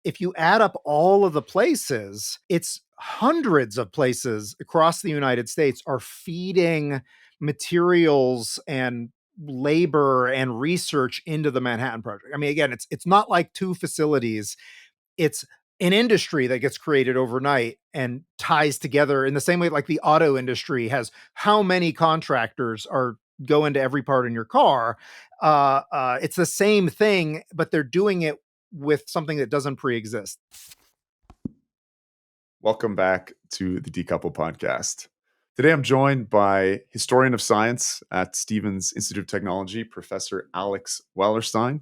if you add up all of the places, it's hundreds of places across the United States are feeding materials and labor and research into the Manhattan Project. I mean, again, it's not like two facilities. It's an industry that gets created overnight and ties together in the same way like the auto industry has how many contractors are go into every part in your car. It's the same thing, but they're doing it with something that doesn't pre-exist. Welcome back to the Decouple podcast. Today I'm joined by historian of science at Stevens Institute of Technology, Professor Alex Wellerstein.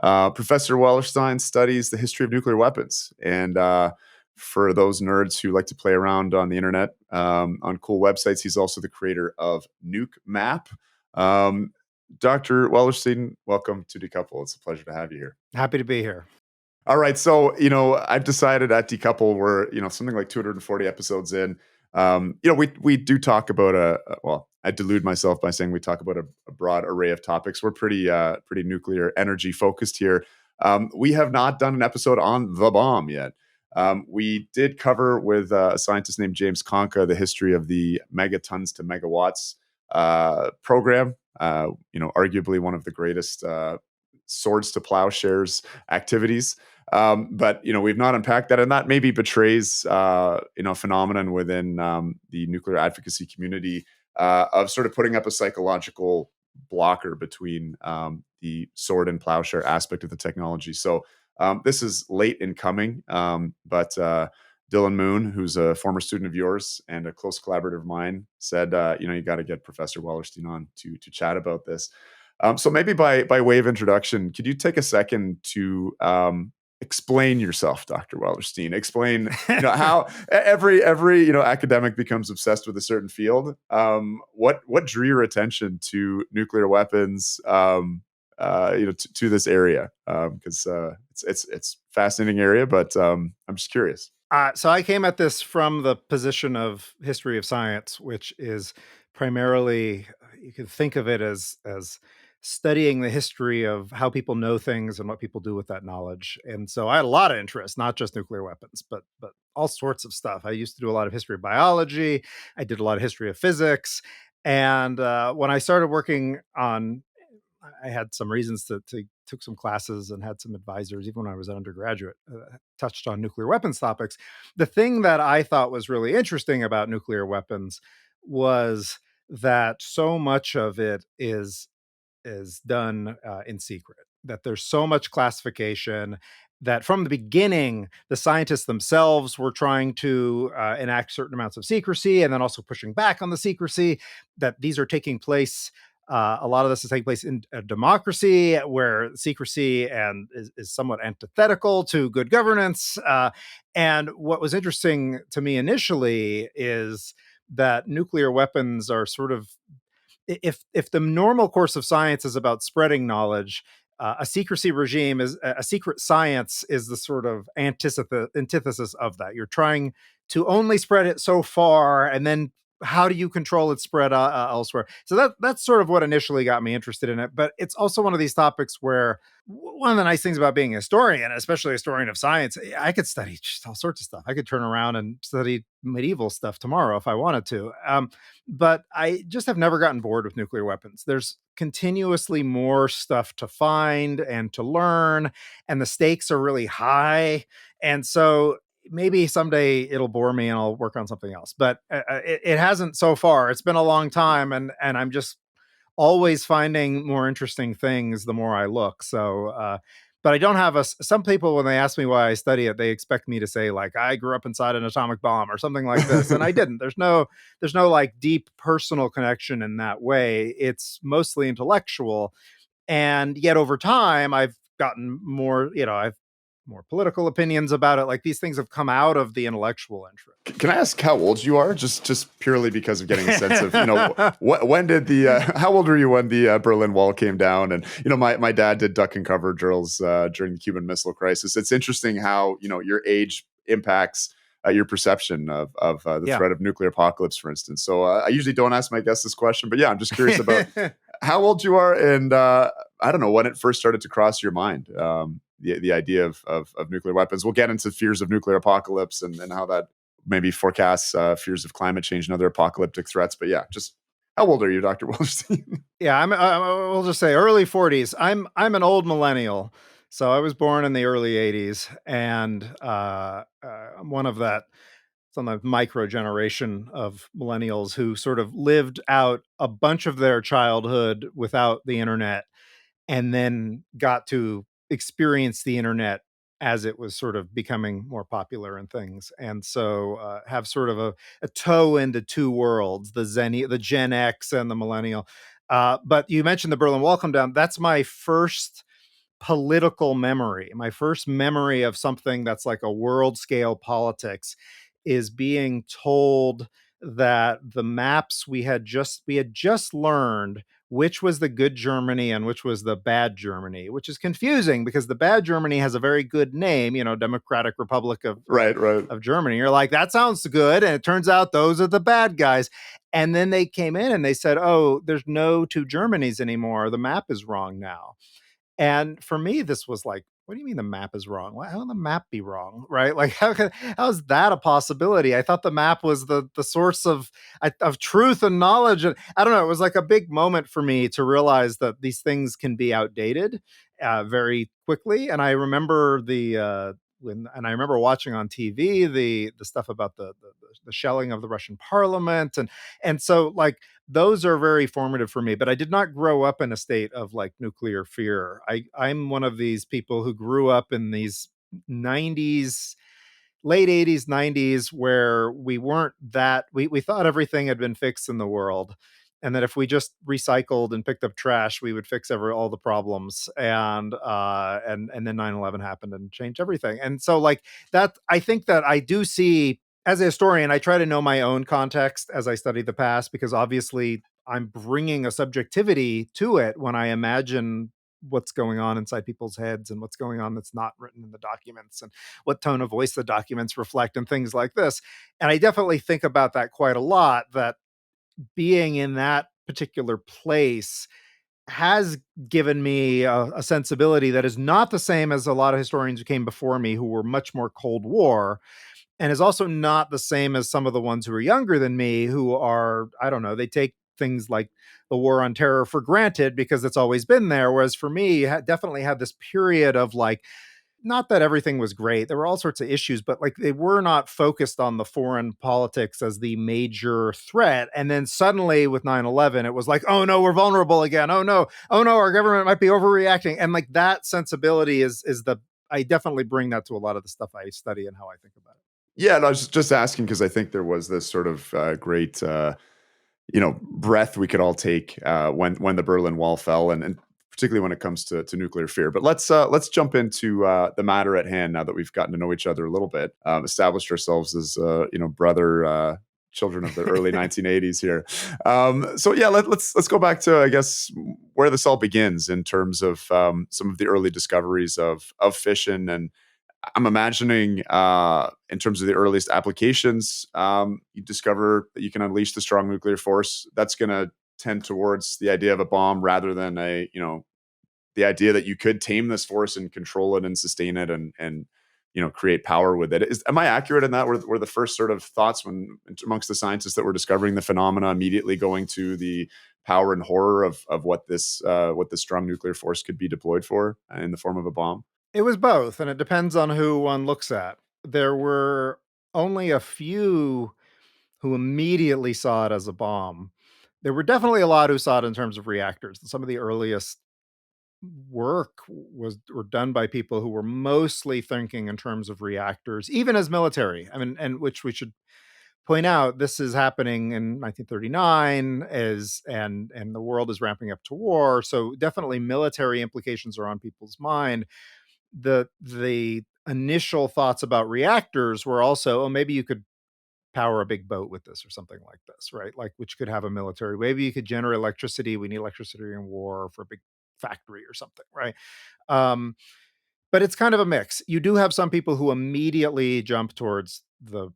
Professor Wellerstein studies the history of nuclear weapons. And for those nerds who like to play around on the internet, on cool websites, he's also the creator of Nuke Map. Dr. Wellerstein, welcome to Decouple. It's a pleasure to have you here. Happy to be here. All right. So, I've decided at Decouple, we're, something like 240 episodes in. We do talk about I delude myself by saying we talk about a broad array of topics. We're pretty nuclear energy focused here. We have not done an episode on the bomb yet. We did cover with a scientist named James Conca the history of the megatons to megawatts program. Arguably one of the greatest swords to plowshares activities. But we've not unpacked that, and that maybe betrays a phenomenon within the nuclear advocacy community of sort of putting up a psychological blocker between the sword and plowshare aspect of the technology. So this is late in coming, but Dylan Moon, who's a former student of yours and a close collaborator of mine, said, you got to get Professor Wellerstein on to chat about this. So maybe by way of introduction, could you take a second to explain yourself, Dr. Wellerstein? Explain, how every academic becomes obsessed with a certain field. What drew your attention to nuclear weapons? To this area, because it's fascinating area, but I'm just curious. So I came at this from the position of history of science, which is primarily, you can think of it as studying the history of how people know things and what people do with that knowledge. And so I had a lot of interest, not just nuclear weapons, but all sorts of stuff. I used to do a lot of history of biology. I did a lot of history of physics. And when I started working on, I had some reasons to took some classes and had some advisors, even when I was an undergraduate, touched on nuclear weapons topics. The thing that I thought was really interesting about nuclear weapons was that so much of it is done in secret, that there's so much classification, that from the beginning, the scientists themselves were trying to enact certain amounts of secrecy and then also pushing back on the secrecy, that these are taking place. A lot of this is taking place in a democracy where secrecy is somewhat antithetical to good governance. And what was interesting to me initially is that nuclear weapons are sort of, if the normal course of science is about spreading knowledge, a secrecy regime is a secret science is the sort of antithesis of that. You're trying to only spread it so far, and then how do you control its spread elsewhere? So that's sort of what initially got me interested in it. But it's also one of these topics where one of the nice things about being a historian, especially a historian of science, I could study just all sorts of stuff. I could turn around and study medieval stuff tomorrow if I wanted to. But I just have never gotten bored with nuclear weapons. There's continuously more stuff to find and to learn, and the stakes are really high. And so maybe someday it'll bore me and I'll work on something else, but it hasn't so far. It's been a long time, and I'm just always finding more interesting things the more I look. So, but I don't have some people, when they ask me why I study it, they expect me to say like, I grew up inside an atomic bomb or something like this. And I didn't. There's no like deep personal connection in that way. It's mostly intellectual. And yet over time, I've gotten more, I've more political opinions about it. Like, these things have come out of the intellectual interest. Can I ask how old you are? Just purely because of getting a sense of, when did how old were you when the Berlin Wall came down? And, my dad did duck and cover drills during the Cuban Missile Crisis. It's interesting how, your age impacts your perception of the threat of nuclear apocalypse, for instance. So I usually don't ask my guests this question, but yeah, I'm just curious about how old you are, and I don't know when it first started to cross your mind. the idea of nuclear weapons. We'll get into fears of nuclear apocalypse and how that maybe forecasts fears of climate change and other apocalyptic threats. But yeah, just how old are you, Dr. Wellerstein? Yeah, we'll just say early 40s. I'm an old millennial. So I was born in the early 80s, and I'm one of that some of micro generation of millennials who sort of lived out a bunch of their childhood without the internet and then got to experience the internet as it was sort of becoming more popular and things. And so have sort of a toe into two worlds, the Gen X and the millennial. But you mentioned the Berlin Wall come down. That's my first political memory. My first memory of something that's like a world scale politics is being told that the maps we had just learned which was the good Germany and which was the bad Germany, which is confusing because the bad Germany has a very good name, Democratic Republic Right, right. of Germany. You're like, that sounds good, and it turns out those are the bad guys. And then they came in and they said, "Oh, there's no two Germanys anymore. The map is wrong now." And for me, this was like, what do you mean the map is wrong? How can the map be wrong? Right? Like, how is that a possibility? I thought the map was the source of truth and knowledge. And I don't know. It was like a big moment for me to realize that these things can be outdated very quickly. And I remember and I remember watching on TV the stuff about the shelling of the Russian parliament, and so like those are very formative for me, but I did not grow up in a state of like nuclear fear. I'm one of these people who grew up in these 90s, late 80s, 90s, where we weren't that we thought everything had been fixed in the world. And that if we just recycled and picked up trash, we would fix all the problems. And then 9/11 happened and changed everything. And so like that, I think that I do see as a historian, I try to know my own context as I study the past, because obviously I'm bringing a subjectivity to it when I imagine what's going on inside people's heads and what's going on that's not written in the documents and what tone of voice the documents reflect and things like this. And I definitely think about that quite a lot, that being in that particular place has given me a sensibility that is not the same as a lot of historians who came before me who were much more Cold War, and is also not the same as some of the ones who are younger than me who are, I don't know, they take things like the war on terror for granted because it's always been there. Whereas for me, definitely had this period of like, not that everything was great. There were all sorts of issues, but like they were not focused on the foreign politics as the major threat. And then suddenly with 9/11, it was like, oh no, we're vulnerable again. Oh no. Oh no, our government might be overreacting. And like that sensibility is I definitely bring that to a lot of the stuff I study and how I think about it. Yeah, and I was just asking because I think there was this sort of great breath we could all take when the Berlin Wall fell, and particularly when it comes to nuclear fear. But let's jump into the matter at hand now that we've gotten to know each other a little bit, established ourselves as brother. Children of the early 1980s here. So yeah, let's go back to I guess where this all begins in terms of some of the early discoveries of fission. And I'm imagining, in terms of the earliest applications, you discover that you can unleash the strong nuclear force. That's going to tend towards the idea of a bomb rather than the idea that you could tame this force and control it and sustain it and create power with it. Am I accurate in that? Were the first sort of thoughts when amongst the scientists that were discovering the phenomena immediately going to the power and horror of what this strong nuclear force could be deployed for in the form of a bomb? It was both, and it depends on who one looks at. There were only a few who immediately saw it as a bomb. There were definitely a lot who saw it in terms of reactors. Some of the earliest work was were done by people who were mostly thinking in terms of reactors, even as military. I mean, and which we should point out, this is happening in 1939 as and the world is ramping up to war. So definitely military implications are on people's mind. The initial thoughts about reactors were also, oh, maybe you could power a big boat with this or something like this, right? Like, which could have a military. Maybe you could generate electricity. We need electricity in war for a big factory or something, right? Um, but it's kind of a mix. You do have some people who immediately jump towards the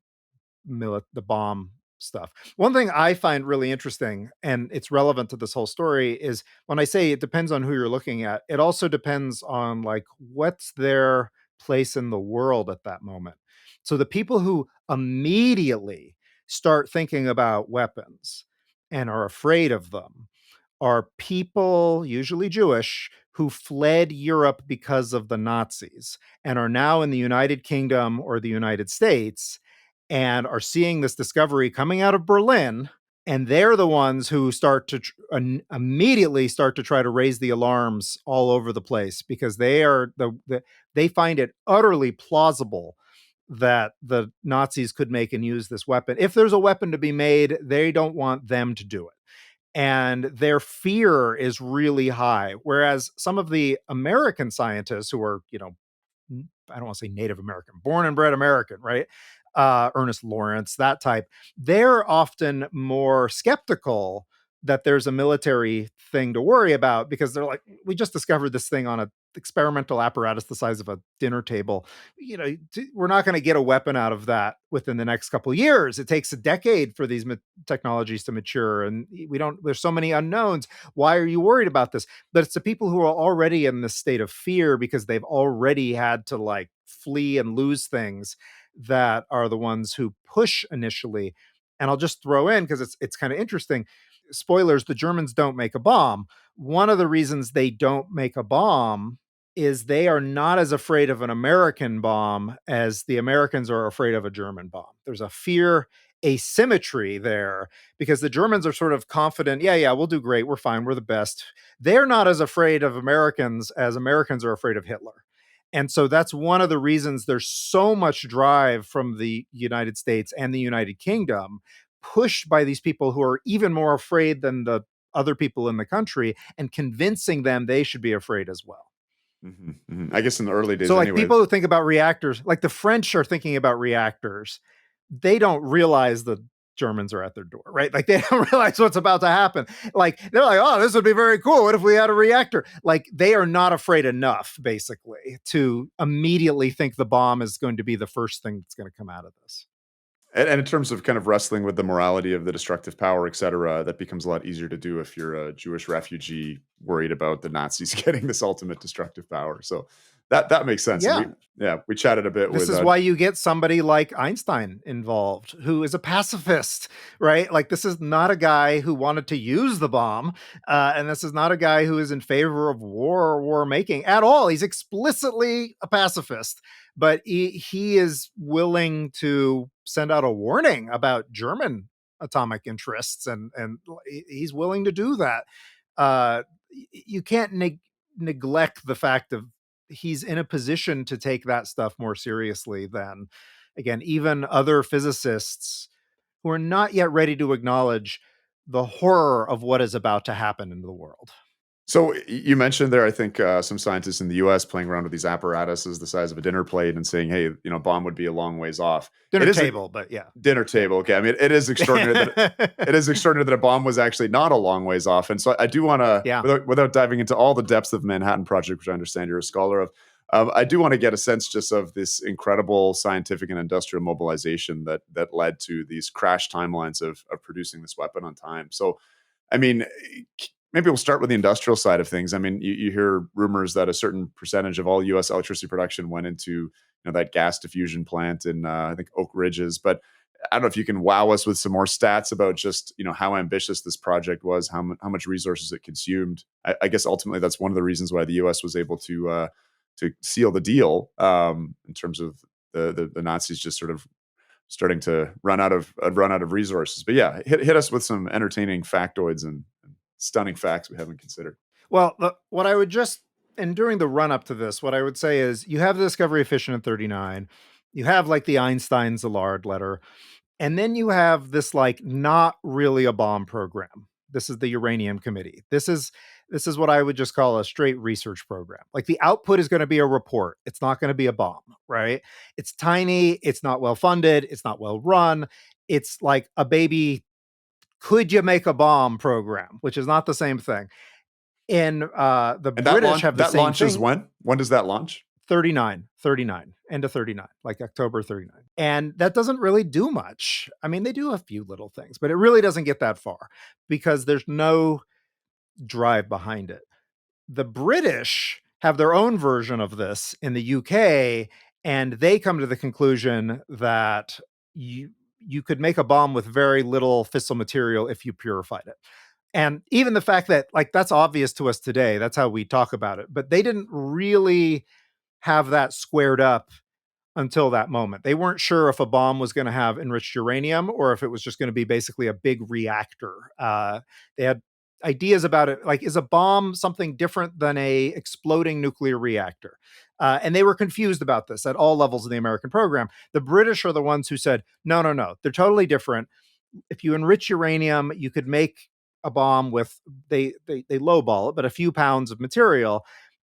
bomb stuff. One thing I find really interesting, and it's relevant to this whole story, is when I say it depends on who you're looking at, it also depends on like what's their place in the world at that moment. So the people who immediately start thinking about weapons and are afraid of them are people, usually Jewish, who fled Europe because of the Nazis and are now in the United Kingdom or the United States and are seeing this discovery coming out of Berlin. And they're the ones who start to immediately start to try to raise the alarms all over the place because they are they find it utterly plausible that the Nazis could make and use this weapon. If there's a weapon to be made, they don't want them to do it, and their fear is really high. Whereas some of the American scientists who are, I don't want to say Native American, born and bred American, right? Ernest Lawrence, that type, they're often more skeptical that there's a military thing to worry about because they're like, we just discovered this thing on a experimental apparatus the size of a dinner table. We're not going to get a weapon out of that within the next couple of years. It takes a decade for these technologies to mature, and there's so many unknowns. Why are you worried about this? But it's the people who are already in this state of fear because they've already had to like flee and lose things that are the ones who push initially. And I'll just throw in, because it's kind of interesting, spoilers, the Germans don't make a bomb. One of the reasons they don't make a bomb is they are not as afraid of an American bomb as the Americans are afraid of a German bomb. There's a fear asymmetry there because the Germans are sort of confident, yeah, we'll do great, we're fine, we're the best. They're not as afraid of Americans as Americans are afraid of Hitler. And so that's one of the reasons there's so much drive from the United States and the United Kingdom, pushed by these people who are even more afraid than the other people in the country, and convincing them they should be afraid as well. Mm-hmm, mm-hmm. I guess in the early days, so like anyway. People who think about reactors, like the French are thinking about reactors, they don't realize the Germans are at their door, right? Like they don't realize what's about to happen. Like they're like, oh, this would be very cool. What if we had a reactor? Like they are not afraid enough, basically, to immediately think the bomb is going to be the first thing that's going to come out of this. And in terms of kind of wrestling with the morality of the destructive power, et cetera, that becomes a lot easier to do if you're a Jewish refugee worried about the Nazis getting this ultimate destructive power. So that makes sense. Yeah. We chatted a bit this is why you get somebody like Einstein involved, who is a pacifist, right? Like this is not a guy who wanted to use the bomb. And this is not a guy who is in favor of war or war making at all. He's explicitly a pacifist, but he is willing to send out a warning about German atomic interests. And he's willing to do that. You can't neglect the fact of he's in a position to take that stuff more seriously than, again, even other physicists who are not yet ready to acknowledge the horror of what is about to happen in the world. So you mentioned there, I think, some scientists in the U.S. playing around with these apparatuses the size of a dinner plate and saying, "Hey, bomb would be a long ways off." Dinner table, but yeah, dinner table. Okay, I mean, it is extraordinary that a bomb was actually not a long ways off. And so I do want to, without diving into all the depths of the Manhattan Project, which I understand you're a scholar of, I do want to get a sense just of this incredible scientific and industrial mobilization that led to these crash timelines of producing this weapon on time. So, I mean, maybe we'll start with the industrial side of things. I mean, you hear rumors that a certain percentage of all U.S. electricity production went into that gas diffusion plant in I think Oak Ridges. But I don't know if you can wow us with some more stats about just how ambitious this project was, how much resources it consumed. I guess ultimately that's one of the reasons why the U.S. was able to seal the deal in terms of the Nazis just sort of starting to run out of resources. But yeah, hit us with some entertaining factoids and stunning facts we haven't considered. Well, what I would and during the run up to this, what I would say is you have the discovery of fission in 39. You have like the Einstein-Szilard letter. And then you have this like not really a bomb program. This is the Uranium Committee. This is what I would just call a straight research program. Like the output is going to be a report. It's not going to be a bomb, right? It's tiny. It's not well funded. It's not well run. It's like a baby, could you make a bomb program, which is not the same thing. And the British have the same thing. That launches when? When does that launch? 39, end of 39, like October 39. And that doesn't really do much. I mean, they do a few little things, but it really doesn't get that far because there's no drive behind it. The British have their own version of this in the UK, and they come to the conclusion that you could make a bomb with very little fissile material if you purified it. And even the fact that, like, that's obvious to us today, that's how we talk about it, but they didn't really have that squared up until that moment. They weren't sure if a bomb was going to have enriched uranium or if it was just going to be basically a big reactor. They had ideas about it, like, is a bomb something different than a exploding nuclear reactor? And they were confused about this at all levels of the American program. The British are the ones who said, no, no, no, they're totally different. If you enrich uranium, you could make a bomb with, they lowball it, but a few pounds of material.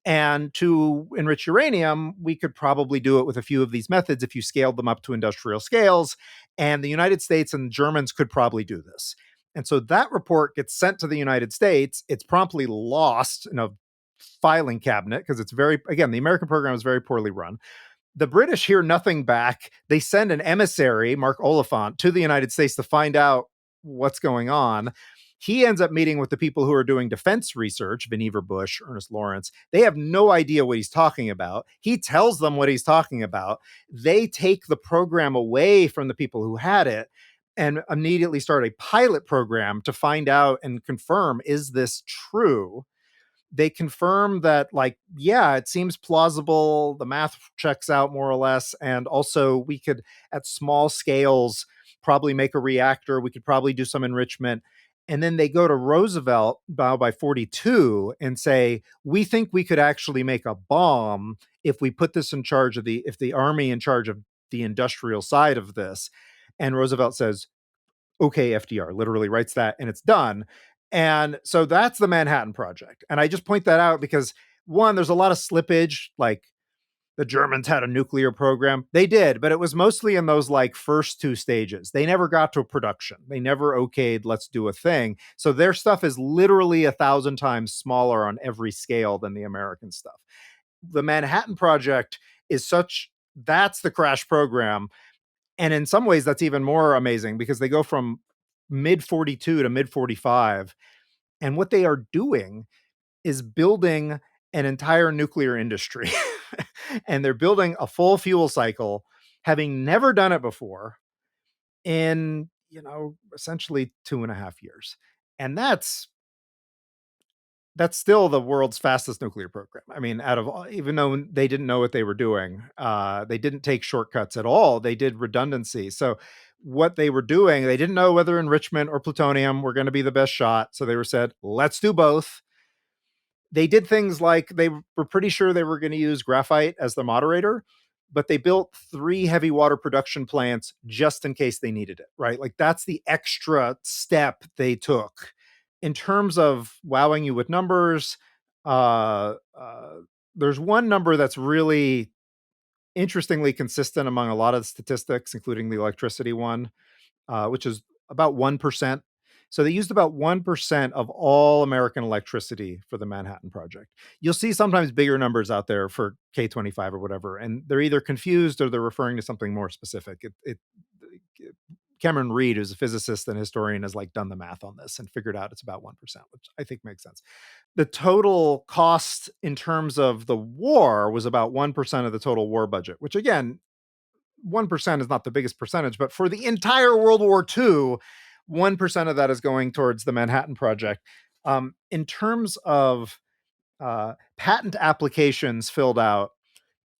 And to enrich uranium, we could probably do it with a few of these methods if you scaled them up to industrial scales. And the United States and Germans could probably do this. And so that report gets sent to the United States. It's promptly lost in a filing cabinet because it's very, again, the American program is very poorly run. The British hear nothing back. They send an emissary, Mark Oliphant, to the United States to find out what's going on. He ends up meeting with the people who are doing defense research, Vannevar Bush, Ernest Lawrence. They have no idea what he's talking about. He tells them what he's talking about. They take the program away from the people who had it and immediately start a pilot program to find out and confirm, is this true? They confirm that, like, yeah, it seems plausible. The math checks out more or less. And also we could, at small scales, probably make a reactor. We could probably do some enrichment. And then they go to Roosevelt by 42 and say, we think we could actually make a bomb if we put this in charge of if the army in charge of the industrial side of this. And Roosevelt says, okay, FDR, literally writes that, and it's done. And so that's the Manhattan Project. And I just point that out because, one, there's a lot of slippage, like the Germans had a nuclear program. They did, but it was mostly in those, like, first two stages. They never got to production. They never okayed, let's do a thing. So their stuff is literally 1,000 times smaller on every scale than the American stuff. The Manhattan Project is that's the crash program. And in some ways, that's even more amazing because they go from mid 42 to mid 45. And what they are doing is building an entire nuclear industry. And they're building a full fuel cycle, having never done it before in, essentially 2.5 years. And that's still the world's fastest nuclear program. I mean, even though they didn't know what they were doing, they didn't take shortcuts at all. They did redundancy. So what they were doing, they didn't know whether enrichment or plutonium were going to be the best shot. So they said, let's do both. They did things like they were pretty sure they were going to use graphite as the moderator, but they built 3 heavy water production plants just in case they needed it, right? Like, that's the extra step they took. In terms of wowing you with numbers, uh, uh, there's one number that's really interestingly consistent among a lot of the statistics, including the electricity one, which is about 1%. So they used about 1% of all American electricity for the Manhattan Project. You'll see sometimes bigger numbers out there for K25 or whatever, and they're either confused or they're referring to something more specific. Cameron Reed, who's a physicist and historian, has, like, done the math on this and figured out it's about 1%, which I think makes sense. The total cost in terms of the war was about 1% of the total war budget, which, again, 1% is not the biggest percentage, but for the entire World War II, 1% of that is going towards the Manhattan Project. In terms of patent applications filled out,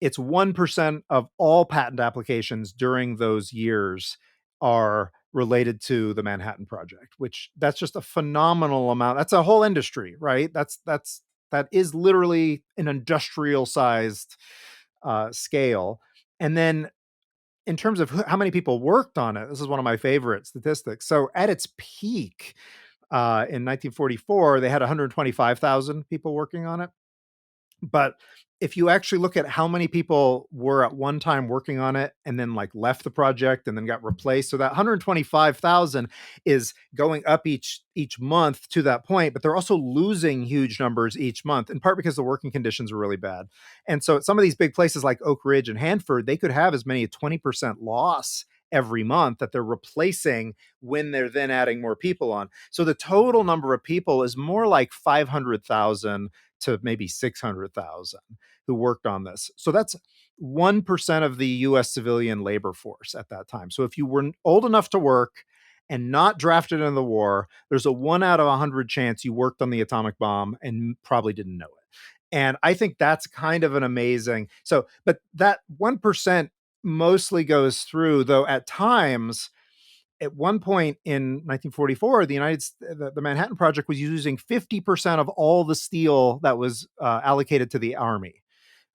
it's 1% of all patent applications during those years are related to the Manhattan Project, which that's just a phenomenal amount. That's a whole industry, right? That is literally an industrial sized scale. And then in terms of how many people worked on it, this is one of my favorite statistics. So at its peak in 1944, they had 125,000 people working on it. But if you actually look at how many people were at one time working on it and then like left the project and then got replaced, so that 125,000 is going up each month to that point, but they're also losing huge numbers each month, in part because the working conditions are really bad. And so at some of these big places like Oak Ridge and Hanford, they could have as many as 20% loss every month that they're replacing when they're then adding more people on. So the total number of people is more like 500,000 to maybe 600,000 who worked on this. So that's 1% of the US civilian labor force at that time. So if you were old enough to work and not drafted in the war, there's a 1 out of 100 chance you worked on the atomic bomb and probably didn't know it. And I think that's kind of an amazing. So, but that 1% mostly goes through, though at times, at one point in 1944, the Manhattan Project was using 50% of all the steel that was allocated to the army.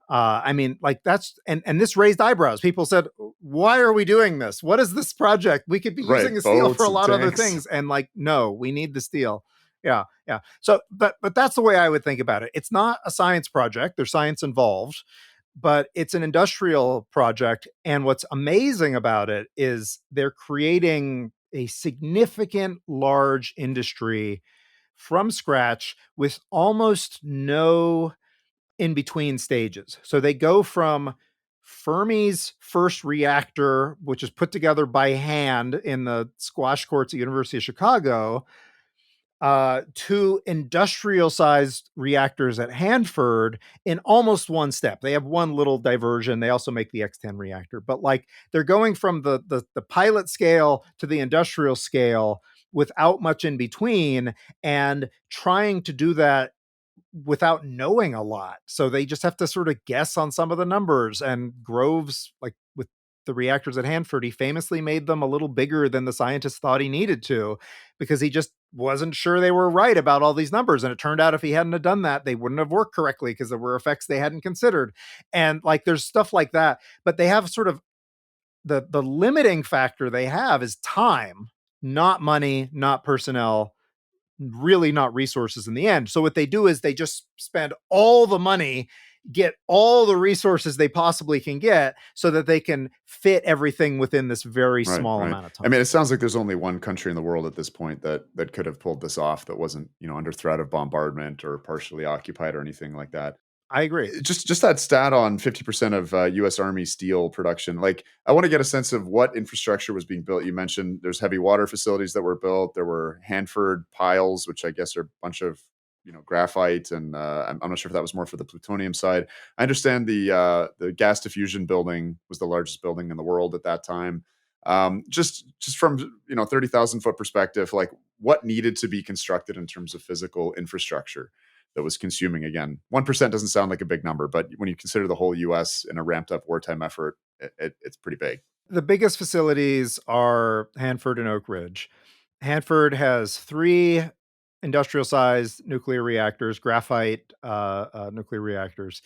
I mean, like that's and this raised eyebrows. People said, "Why are we doing this? What is this project? We could be using the Right, steel for boats a and lot of other tanks. things." And like, no, we need the steel. Yeah, yeah. So, but that's the way I would think about it. It's not a science project. There's science involved, but it's an industrial project. And what's amazing about it is they're creating a significant large industry from scratch with almost no in between stages. So they go from Fermi's first reactor, which is put together by hand in the squash courts at University of Chicago, to industrial sized reactors at Hanford in almost one step. They have one little diversion. They also make the X10 reactor, but like they're going from the pilot scale to the industrial scale without much in between, and trying to do that without knowing a lot. So they just have to sort of guess on some of the numbers. And Groves, like with the reactors at Hanford, he famously made them a little bigger than the scientists thought he needed to, because he just wasn't sure they were right about all these numbers. And it turned out if he hadn't have done that, they wouldn't have worked correctly because there were effects they hadn't considered. And like there's stuff like that. But they have sort of the limiting factor they have is time, not money, not personnel, really not resources in the end. So what they do is they just spend all the money, get all the resources they possibly can get so that they can fit everything within this very Right, small right. amount of I mean, time. it sounds like there's only one country in the world at this point that could have pulled this off, that wasn't, under threat of bombardment or partially occupied or anything like that. I agree. Just that stat on 50% of US Army steel production. Like, I want to get a sense of what infrastructure was being built. You mentioned there's heavy water facilities that were built. There were Hanford piles, which I guess are a bunch of graphite, and I'm not sure if that was more for the plutonium side. I understand the gas diffusion building was the largest building in the world at that time. Just from 30,000 foot perspective, like what needed to be constructed in terms of physical infrastructure that was consuming. Again, 1% doesn't sound like a big number, but when you consider the whole US in a ramped up wartime effort, it's pretty big. The biggest facilities are Hanford and Oak Ridge. Hanford has three industrial sized nuclear reactors, graphite nuclear reactors.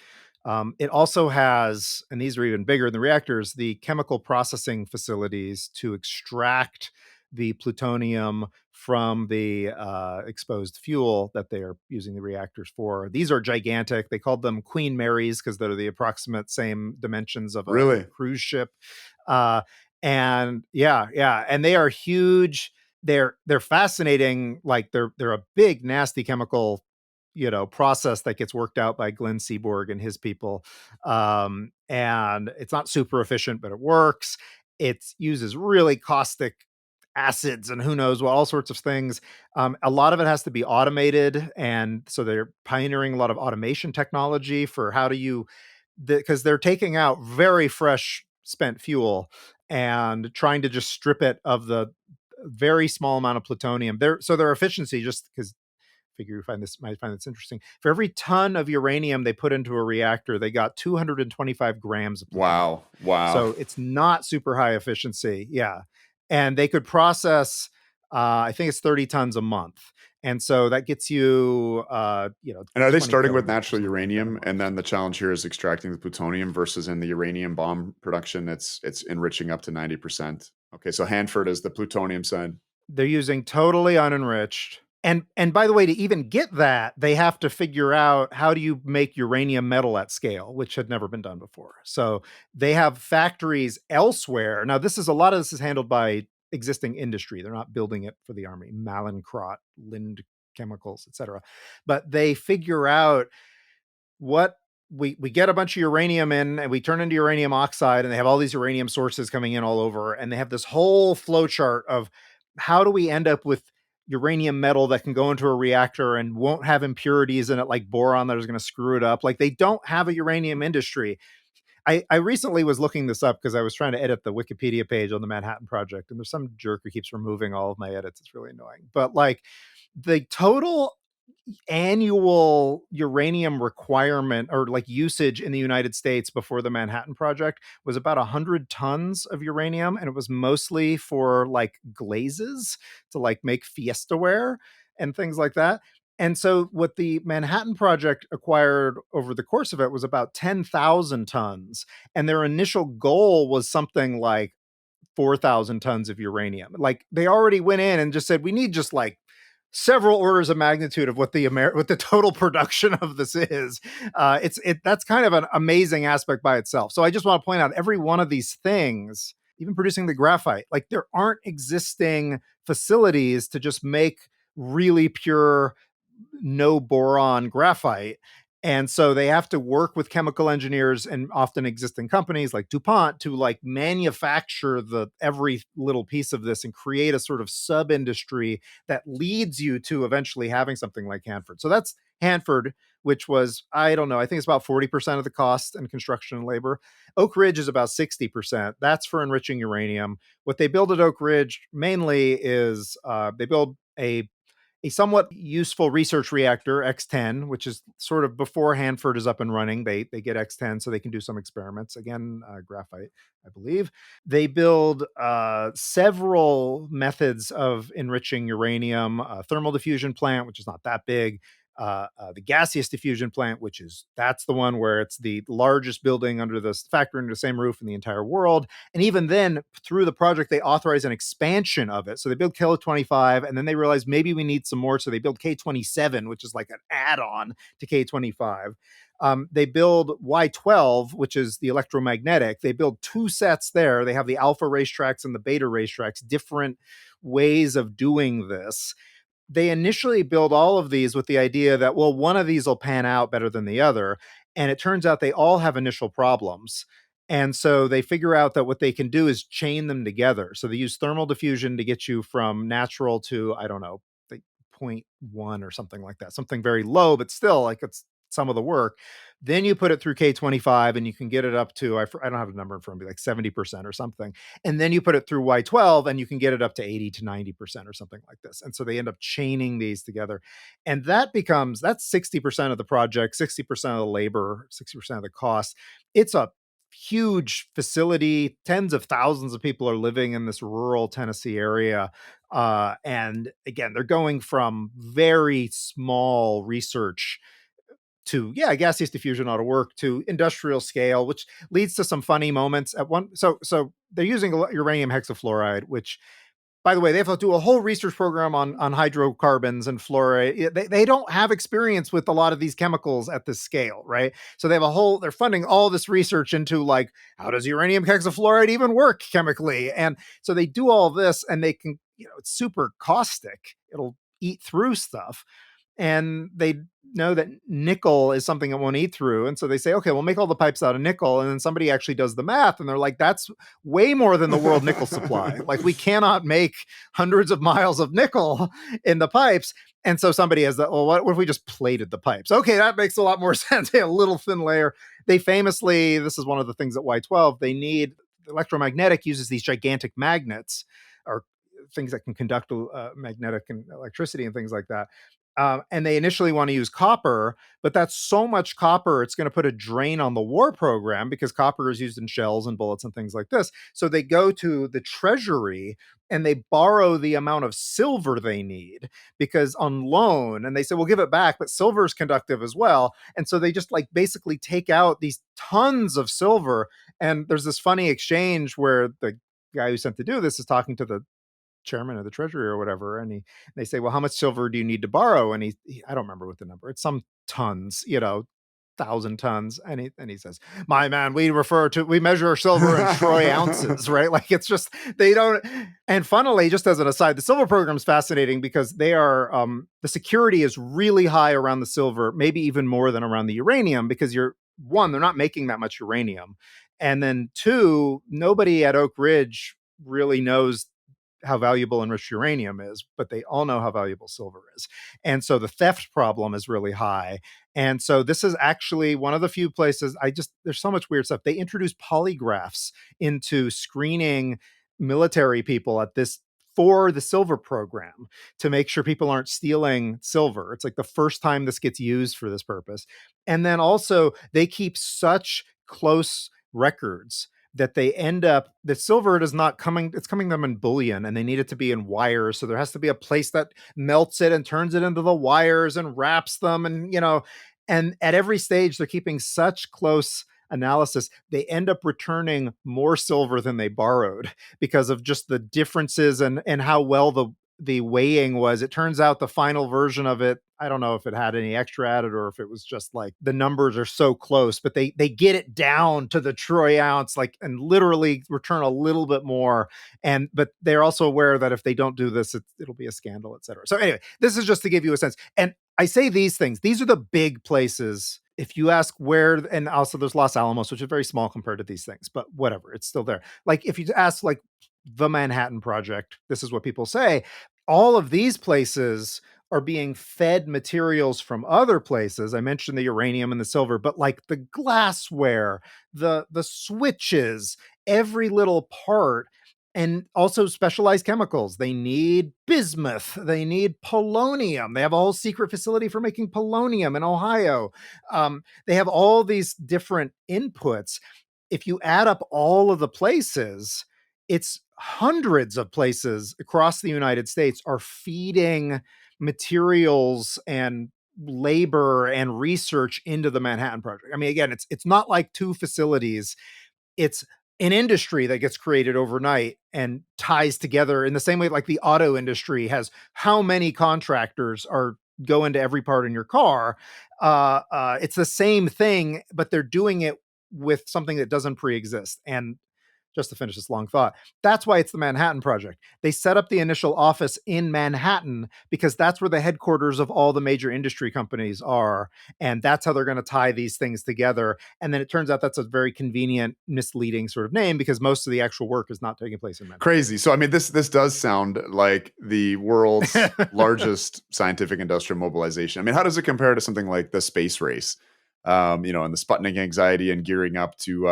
It also has, and these are even bigger than the reactors, the chemical processing facilities to extract the plutonium from the exposed fuel that they are using the reactors for. These are gigantic. They called them Queen Marys because they're the approximate same dimensions of a Really? cruise ship. Uh, and yeah, yeah, and they are huge. They're fascinating. Like they're a big nasty chemical process that gets worked out by Glenn Seaborg and his people. And it's not super efficient, but it works. It uses really caustic acids and who knows what, all sorts of things. A lot of it has to be automated, and so they're pioneering a lot of automation technology for how do you, because they're taking out very fresh spent fuel and trying to just strip it of the very small amount of plutonium. Their efficiency, just because figure you might find this interesting. For every ton of uranium they put into a reactor, they got 225 grams of plutonium. Wow. Wow. So it's not super high efficiency. Yeah. And they could process, I think it's 30 tons a month. And so that gets you, And are they 20 starting with kilograms or natural something like that a uranium, month. and then the challenge here is extracting the plutonium, versus in the uranium bomb production, it's enriching up to 90%. Okay, so Hanford is the plutonium side. They're using totally unenriched. And by the way, to even get that, they have to figure out how do you make uranium metal at scale, which had never been done before. So they have factories elsewhere. Now, this is a lot of this is handled by existing industry. They're not building it for the army. Mallinckrodt, Lind Chemicals, etc. But they figure out what we get a bunch of uranium in and we turn into uranium oxide, and they have all these uranium sources coming in all over, and they have this whole flow chart of how do we end up with uranium metal that can go into a reactor and won't have impurities in it like boron that is going to screw it up. Like, they don't have a uranium industry. I recently was looking this up because I was trying to edit the Wikipedia page on the Manhattan Project, and there's some jerk who keeps removing all of my edits. It's really annoying. But like, the total annual uranium requirement or like usage in the United States before the Manhattan Project was about 100 tons of uranium, and it was mostly for like glazes to like make Fiesta ware and things like that. And so what the Manhattan Project acquired over the course of it was about 10,000 tons, and their initial goal was something like 4,000 tons of uranium. Like, they already went in and just said we need just like several orders of magnitude of what what the total production of this is. That's kind of an amazing aspect by itself. So I just want to point out every one of these things, even producing the graphite, like, there aren't existing facilities to just make really pure no boron graphite. And so they have to work with chemical engineers and often existing companies like DuPont to like manufacture the every little piece of this and create a sort of sub industry that leads you to eventually having something like Hanford. So that's Hanford, which was, I don't know, I think it's about 40% of the cost and construction and labor. Oak Ridge is about 60%. That's for enriching uranium. What they build at Oak Ridge mainly is they build a somewhat useful research reactor, X10, which is sort of before Hanford is up and running. They get X10 so they can do some experiments. Again, graphite, I believe. They build several methods of enriching uranium, thermal diffusion plant, which is not that big. The gaseous diffusion plant, that's the one where it's the largest building under the factory under the same roof in the entire world. And even then, through the project, they authorize an expansion of it. So they build K25, and then they realize maybe we need some more. So they build K27, which is like an add-on to K25. They build Y12, which is the electromagnetic. They build two sets there. They have the alpha racetracks and the beta racetracks, different ways of doing this. They initially build all of these with the idea that, well, one of these will pan out better than the other. And it turns out they all have initial problems. And so they figure out that what they can do is chain them together. So they use thermal diffusion to get you from natural to, I don't know, like zero 0.1 or something like that, something very low, but still like it's some of the work. Then you put it through K25 and you can get it up to, I don't have a number in front of me, like 70% or something. And then you put it through Y12 and you can get it up to 80 to 90% or something like this. And so they end up chaining these together. And that's 60% of the project, 60% of the labor, 60% of the cost. It's a huge facility. Tens of thousands of people are living in this rural Tennessee area. And again, they're going from very small research to, yeah, gaseous diffusion ought to work, to industrial scale, which leads to some funny moments at one. So they're using uranium hexafluoride, which, by the way, they have to do a whole research program on hydrocarbons and fluoride. They don't have experience with a lot of these chemicals at this scale, right? So they're funding all this research into like, how does uranium hexafluoride even work chemically? And so they do all this, and they can, it's super caustic. It'll eat through stuff. And they know that nickel is something it won't eat through. And so they say, okay, we'll make all the pipes out of nickel. And then somebody actually does the math, and they're like, that's way more than the world nickel supply. Like, we cannot make hundreds of miles of nickel in the pipes. And so somebody has that, well, what if we just plated the pipes? Okay, that makes a lot more sense. A little thin layer. They famously, this is one of the things at Y12, they need, electromagnetic uses these gigantic magnets, or things that can conduct magnetic and electricity and things like that. And they initially want to use copper, but that's so much copper, it's going to put a drain on the war program, because copper is used in shells and bullets and things like this. So they go to the treasury and they borrow the amount of silver they need, because on loan, and they say, we'll give it back, but silver is conductive as well. And so they just like basically take out these tons of silver. And there's this funny exchange where the guy who sent to do this is talking to the chairman of the treasury or whatever, and they say, well, how much silver do you need to borrow? And I don't remember what the number, it's some tons, 1,000 tons. And he says, my man, we measure silver in troy ounces, right? Like, it's just, they don't. And funnily, just as an aside, the silver program is fascinating because they are, the security is really high around the silver, maybe even more than around the uranium, because they're not making that much uranium. And then two, nobody at Oak Ridge really knows how valuable enriched uranium is, but they all know how valuable silver is. And so the theft problem is really high. And so this is actually one of the few places there's so much weird stuff. They introduced polygraphs into screening military people for the silver program to make sure people aren't stealing silver. It's like the first time this gets used for this purpose. And then also they keep such close records that they end up, the silver is not coming, it's coming them in bullion, and they need it to be in wires. So there has to be a place that melts it and turns it into the wires and wraps them. And at every stage, they're keeping such close analysis. They end up returning more silver than they borrowed because of just the differences and how well the weighing was. It turns out the final version of it, I don't know if it had any extra added or if it was just like the numbers are so close, but they get it down to the troy ounce, like, and literally return a little bit more. But they're also aware that if they don't do this, it'll be a scandal, et cetera. So anyway, this is just to give you a sense. And I say these things, these are the big places. If you ask where, and also there's Los Alamos, which is very small compared to these things, but whatever, it's still there. Like, if you ask like the Manhattan Project, this is what people say. All of these places are being fed materials from other places. I mentioned the uranium and the silver, but like the glassware, the switches, every little part, and also specialized chemicals. They need bismuth. They need polonium. They have a whole secret facility for making polonium in Ohio. They have all these different inputs. If you add up all of the places, it's hundreds of places across the United States are feeding materials and labor and research into the Manhattan Project. I mean, again, it's not like two facilities. It's an industry that gets created overnight and ties together in the same way like the auto industry has how many contractors go into every part in your car. It's the same thing, but they're doing it with something that doesn't pre-exist. And just to finish this long thought, that's why it's the Manhattan Project. They set up the initial office in Manhattan because that's where the headquarters of all the major industry companies are. And that's how they're going to tie these things together. And then it turns out that's a very convenient, misleading sort of name because most of the actual work is not taking place in Manhattan. Crazy. So, I mean, this does sound like the world's largest scientific industrial mobilization. I mean, how does it compare to something like the space race? And the Sputnik anxiety and gearing up to,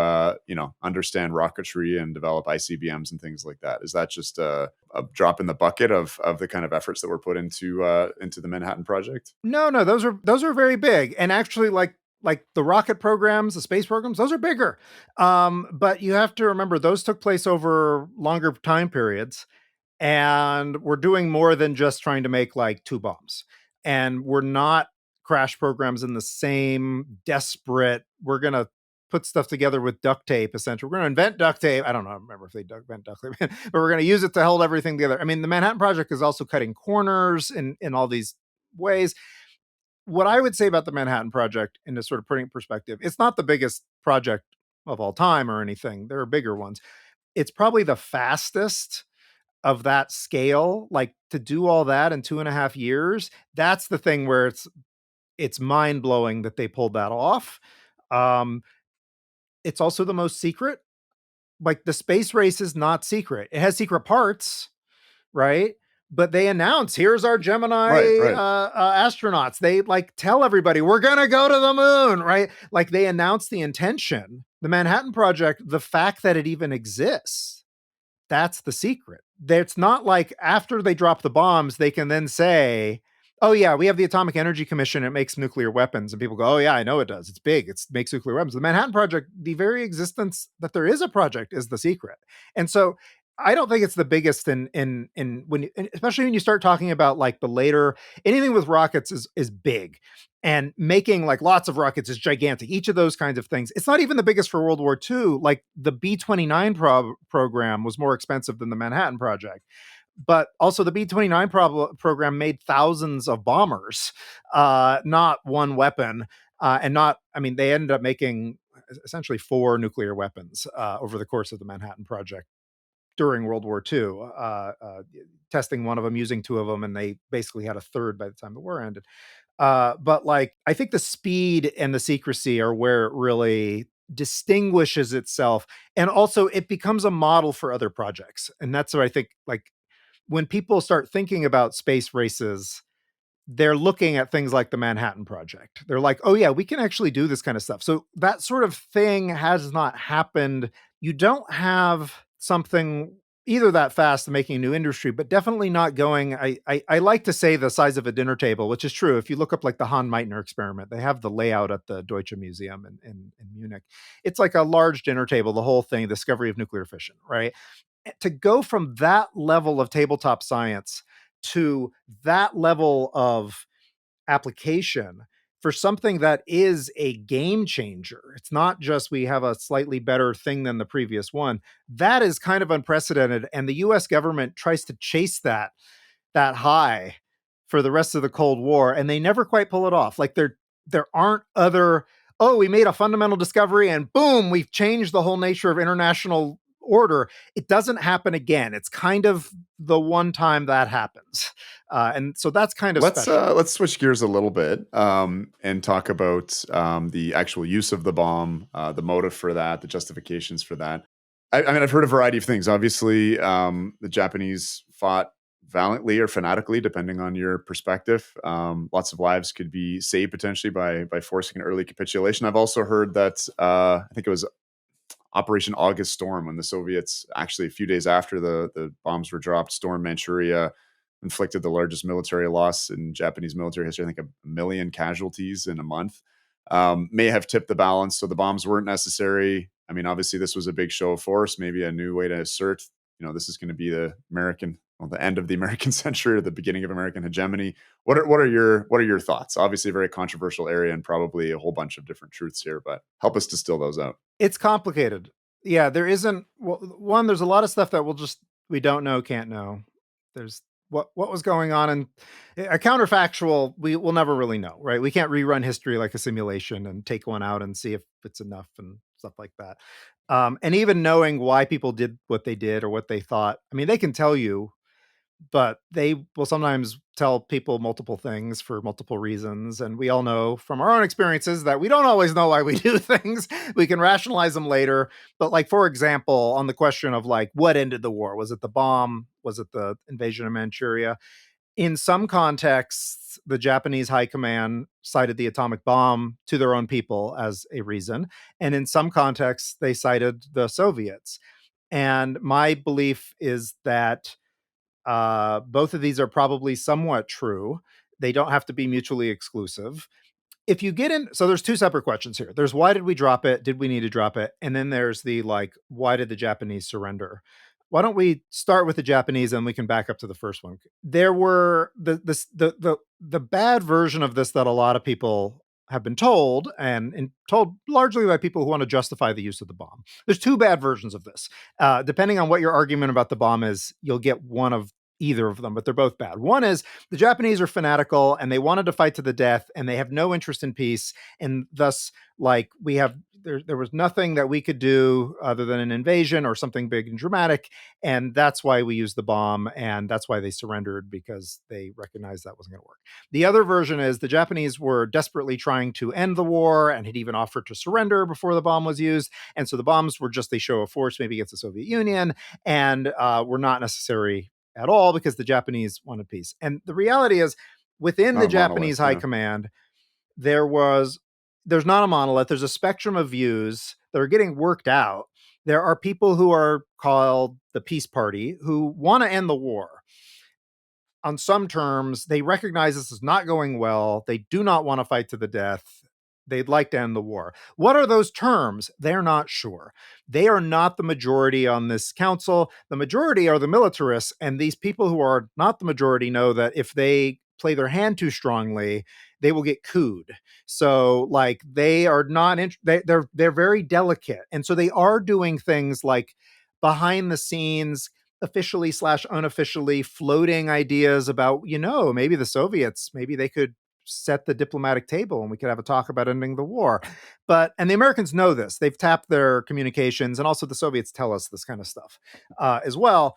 understand rocketry and develop ICBMs and things like that. Is that just a drop in the bucket of the kind of efforts that were put into the Manhattan Project? No, those are very big. And actually, like the rocket programs, the space programs, those are bigger. But you have to remember those took place over longer time periods. And we're doing more than just trying to make like two bombs. And we're not crash programs in the same desperate, we're going to put stuff together with duct tape, essentially. We're going to invent duct tape. I don't know, I remember if they invent duct tape, but we're going to use it to hold everything together. I mean, the Manhattan Project is also cutting corners in all these ways. What I would say about the Manhattan Project, in a sort of putting perspective, it's not the biggest project of all time or anything. There are bigger ones. It's probably the fastest of that scale. Like, to do all that in 2.5 years, that's the thing where it's mind-blowing that they pulled that off. It's also the most secret. Like, the space race is not secret. It has secret parts, right? But they announce, here's our Gemini astronauts. They like tell everybody, we're going to go to the moon, right? Like, they announce the intention. The Manhattan Project, the fact that it even exists, that's the secret. It's not like after they drop the bombs, they can then say, oh yeah, we have the Atomic Energy Commission. It makes nuclear weapons. And people go, oh yeah, I know it does. It's big. It makes nuclear weapons. The Manhattan Project, the very existence that there is a project is the secret. And so I don't think it's the biggest in when especially when you start talking about like the later, anything with rockets is big, and making like lots of rockets is gigantic. Each of those kinds of things. It's not even the biggest for World War II. Like the B-29 program was more expensive than the Manhattan Project. but also the B-29 program made thousands of bombers, not one weapon. And not, I mean, they ended up making essentially 4 nuclear weapons over the course of the Manhattan Project during World War II, testing one of them, using 2 of them, and they basically had a third by the time the war ended. But like, I think the speed and the secrecy are where it really distinguishes itself. And also it becomes a model for other projects. And that's what I think, like, when people start thinking about space races, they're looking at things like the Manhattan Project. They're like, oh, yeah, we can actually do this kind of stuff. So that sort of thing has not happened. You don't have something either that fast making a new industry, but definitely not going. I like to say the size of a dinner table, which is true. If you look up like the Han Meitner experiment, they have the layout at the Deutsche Museum in Munich. It's like a large dinner table, the whole thing, discovery of nuclear fission, right? To go from that level of tabletop science to that level of application for something that is a game changer. It's not just we have a slightly better thing than the previous one. That is kind of unprecedented. And the US government tries to chase that high for the rest of the Cold War, and they never quite pull it off. Like there aren't other, oh, we made a fundamental discovery and boom, we've changed the whole nature of international order. It doesn't happen again. It's kind of the one time that happens. And so that's kind of special. Let's switch gears a little bit and talk about the actual use of the bomb, the motive for that, the justifications for that. I mean, I've heard a variety of things. Obviously, the Japanese fought valiantly or fanatically, depending on your perspective. Lots of lives could be saved potentially by forcing an early capitulation. I've also heard that I think it was Operation August Storm, when the Soviets, actually a few days after the bombs were dropped, stormed Manchuria, inflicted the largest military loss in Japanese military history. I think 1 million casualties in a month. May have tipped the balance, so the bombs weren't necessary. I mean, obviously, this was a big show of force, maybe a new way to assert, this is going to be the end of the American century or the beginning of American hegemony. What are your thoughts? Obviously, a very controversial area and probably a whole bunch of different truths here, but help us distill those out. It's complicated. Yeah, there isn't, well, one, there's a lot of stuff that we don't know, can't know. There's what was going on, and a counterfactual we will never really know, right? We can't rerun history like a simulation and take one out and see if it's enough and stuff like that. And even knowing why people did what they did or what they thought, I mean, they can tell you, but they will sometimes tell people multiple things for multiple reasons. And we all know from our own experiences that we don't always know why we do things. We can rationalize them later. But like, for example, on the question of like, what ended the war? Was it the bomb? Was it the invasion of Manchuria? In some contexts, the Japanese high command cited the atomic bomb to their own people as a reason. And in some contexts, they cited the Soviets. And my belief is that both of these are probably somewhat true. They don't have to be mutually exclusive. If you get in, so there's 2 separate questions here. There's why did we drop it? Did we need to drop it? And then there's the like, why did the Japanese surrender? Why don't we start with the Japanese and we can back up to the first one? There were the bad version of this that a lot of people have been told, and told largely by people who want to justify the use of the bomb. There's 2 bad versions of this. Depending on what your argument about the bomb is, you'll get one of either of them, but they're both bad. One is the Japanese are fanatical and they wanted to fight to the death and they have no interest in peace. And thus, like, there was nothing that we could do other than an invasion or something big and dramatic. And that's why we used the bomb. And that's why they surrendered, because they recognized that wasn't going to work. The other version is the Japanese were desperately trying to end the war and had even offered to surrender before the bomb was used. And so the bombs were just a show of force, maybe against the Soviet Union, and were not necessary at all because the Japanese wanted peace. And the reality is, within the Japanese high command, there's not a monolith. There's a spectrum of views that are getting worked out. There are people who are called the peace party who want to end the war. On some terms, they recognize this is not going well. They do not want to fight to the death. They'd like to end the war. What are those terms? They're not sure. They are not the majority on this council. The majority are the militarists, and these people who are not the majority know that if they play their hand too strongly, they will get cooed. So, like, they are not. They're very delicate, and so they are doing things like behind the scenes, officially slash unofficially floating ideas about, maybe the Soviets, maybe they could set the diplomatic table and we could have a talk about ending the war. And the Americans know this. They've tapped their communications, and also the Soviets tell us this kind of stuff as well.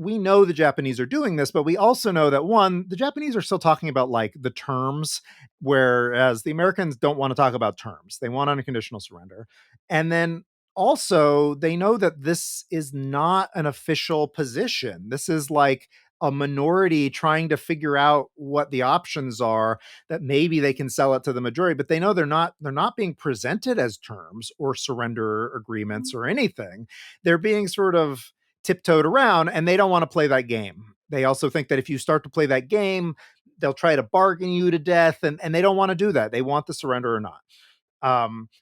We know the Japanese are doing this, but we also know that one, the Japanese are still talking about like the terms, whereas the Americans don't want to talk about terms. They want unconditional surrender. And then also, they know that this is not an official position. This is like a minority trying to figure out what the options are, that maybe they can sell it to the majority, but they know they're not being presented as terms or surrender agreements or anything. They're being sort of tiptoed around, and they don't want to play that game. They also think that if you start to play that game, they'll try to bargain you to death, and they don't want to do that. They want the surrender or not.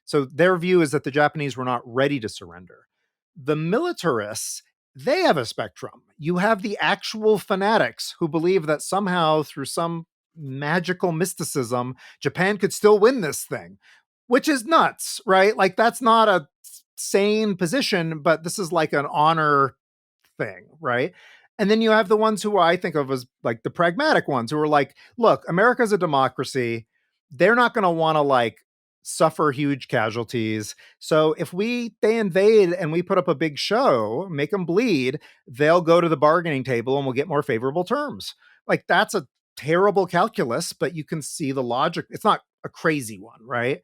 So their view is that the Japanese were not ready to surrender. The militarists, they have a spectrum. You have the actual fanatics who believe that somehow through some magical mysticism, Japan could still win this thing, which is nuts, right? Like that's not a sane position, but this is like an honor thing, right? And then you have the ones who I think of as like the pragmatic ones who are like, look, America's a democracy. They're not going to want to like suffer huge casualties. So if they invade and we put up a big show, make them bleed, they'll go to the bargaining table and we'll get more favorable terms. Like that's a terrible calculus, but you can see the logic. It's not a crazy one, right?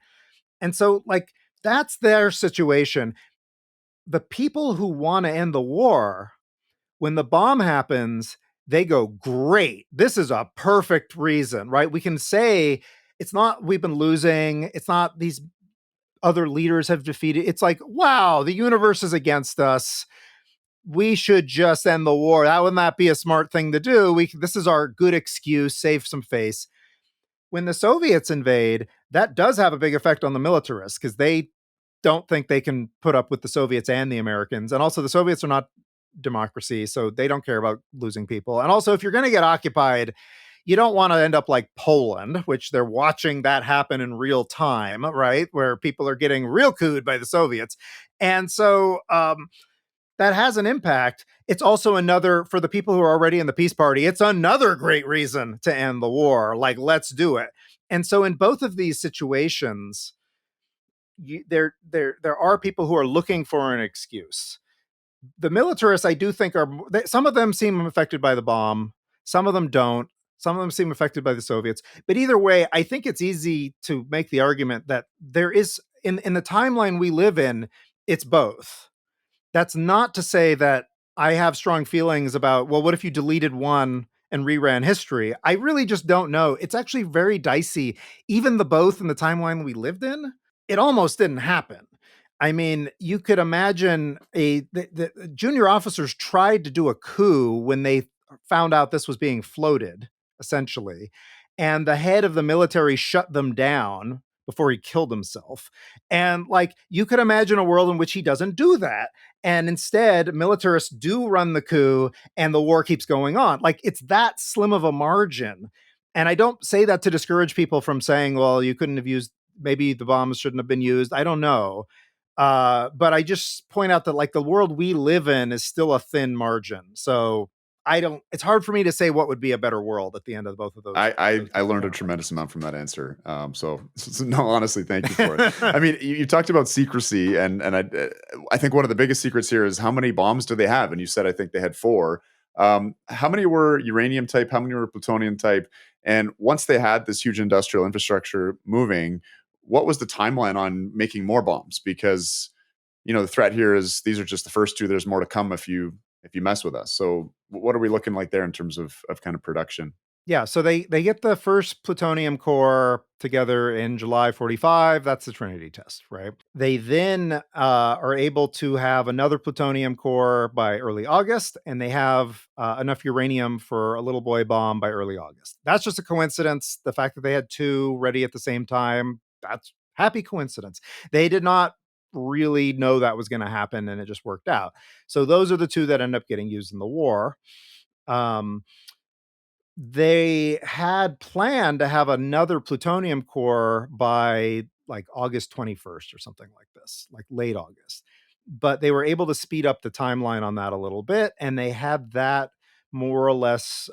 And so like that's their situation. The people who want to end the war, when the bomb happens, they go, great, this is a perfect reason, right? We can say it's not we've been losing, it's not these other leaders have defeated. It's like, wow, the universe is against us. We should just end the war. That would not be a smart thing to do. This is our good excuse, save some face. When the Soviets invade, that does have a big effect on the militarists because they don't think they can put up with the Soviets and the Americans. And also, the Soviets are not democracy, so they don't care about losing people. And also, if you're going to get occupied, you don't want to end up like Poland, which they're watching that happen in real time, right? Where people are getting real cooed by the Soviets. And so that has an impact. It's also another, for the people who are already in the peace party, it's another great reason to end the war. Like, let's do it. And so in both of these situations, there are people who are looking for an excuse. The militarists, I do think, some of them seem affected by the bomb, some of them don't. Some of them seem affected by the Soviets. But either way, I think it's easy to make the argument that there is, in the timeline we live in, it's both. That's not to say that I have strong feelings about, well, what if you deleted one and reran history? I really just don't know. It's actually very dicey. Even the both in the timeline we lived in, it almost didn't happen. I mean, you could imagine the junior officers tried to do a coup when they found out this was being floated, essentially. And the head of the military shut them down before he killed himself. And like, you could imagine a world in which he doesn't do that. And instead, militarists do run the coup and the war keeps going on. Like, it's that slim of a margin. And I don't say that to discourage people from saying, well, you couldn't have used, maybe the bombs shouldn't have been used. I don't know. But I just point out that like the world we live in is still a thin margin. So it's hard for me to say what would be a better world at the end of both of those. I learned a tremendous amount from that answer. So no, honestly, thank you for it. I mean, you talked about secrecy, and I think one of the biggest secrets here is how many bombs do they have? And you said I think they had 4. How many were uranium type? How many were plutonium type? And once they had this huge industrial infrastructure moving, what was the timeline on making more bombs? Because the threat here is these are just the first 2. There's more to come if you mess with us. So what are we looking like there in terms of kind of production? Yeah, so they get the first plutonium core together in July 45. That's the Trinity test, right? They then are able to have another plutonium core by early August, and they have enough uranium for a little boy bomb by early August. That's just a coincidence. The fact that they had 2 ready at the same time, that's happy coincidence. They did not really know that was going to happen, and it just worked out. So those are the 2 that end up getting used in the war. They had planned to have another plutonium core by like August 21st or something like this, like late August. but they were able to speed up the timeline on that a little bit, and they had that more or less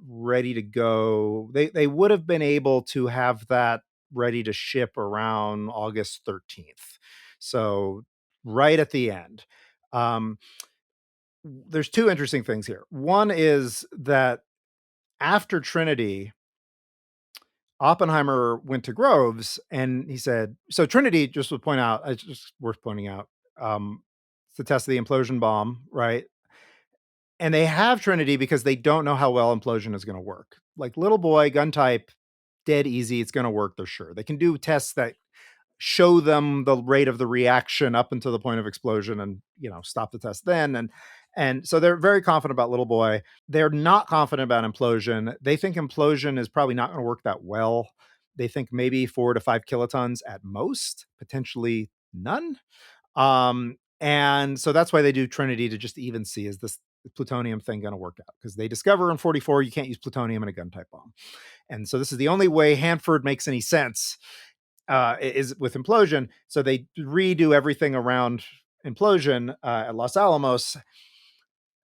ready to go. They would have been able to have that ready to ship around August 13th. So right at the end. Um, there's two interesting things here. One is that after Trinity, Oppenheimer went to Groves and he said, so Trinity, just to point out, it's just worth pointing out, it's the test of the implosion bomb, right? And they have Trinity because they don't know how well implosion is going to work. Like little boy, gun type, dead easy, it's going to work, they're sure. They can do tests that show them the rate of the reaction up until the point of explosion and, stop the test then. And so they're very confident about little boy. They're not confident about implosion. They think implosion is probably not going to work that well. They think maybe 4 to 5 kilotons at most, potentially none. And so that's why they do Trinity, to just even see, is this plutonium thing going to work out? Because they discover in 44 you can't use plutonium in a gun type bomb. And so this is the only way Hanford makes any sense, is with implosion. So they redo everything around implosion at Los Alamos,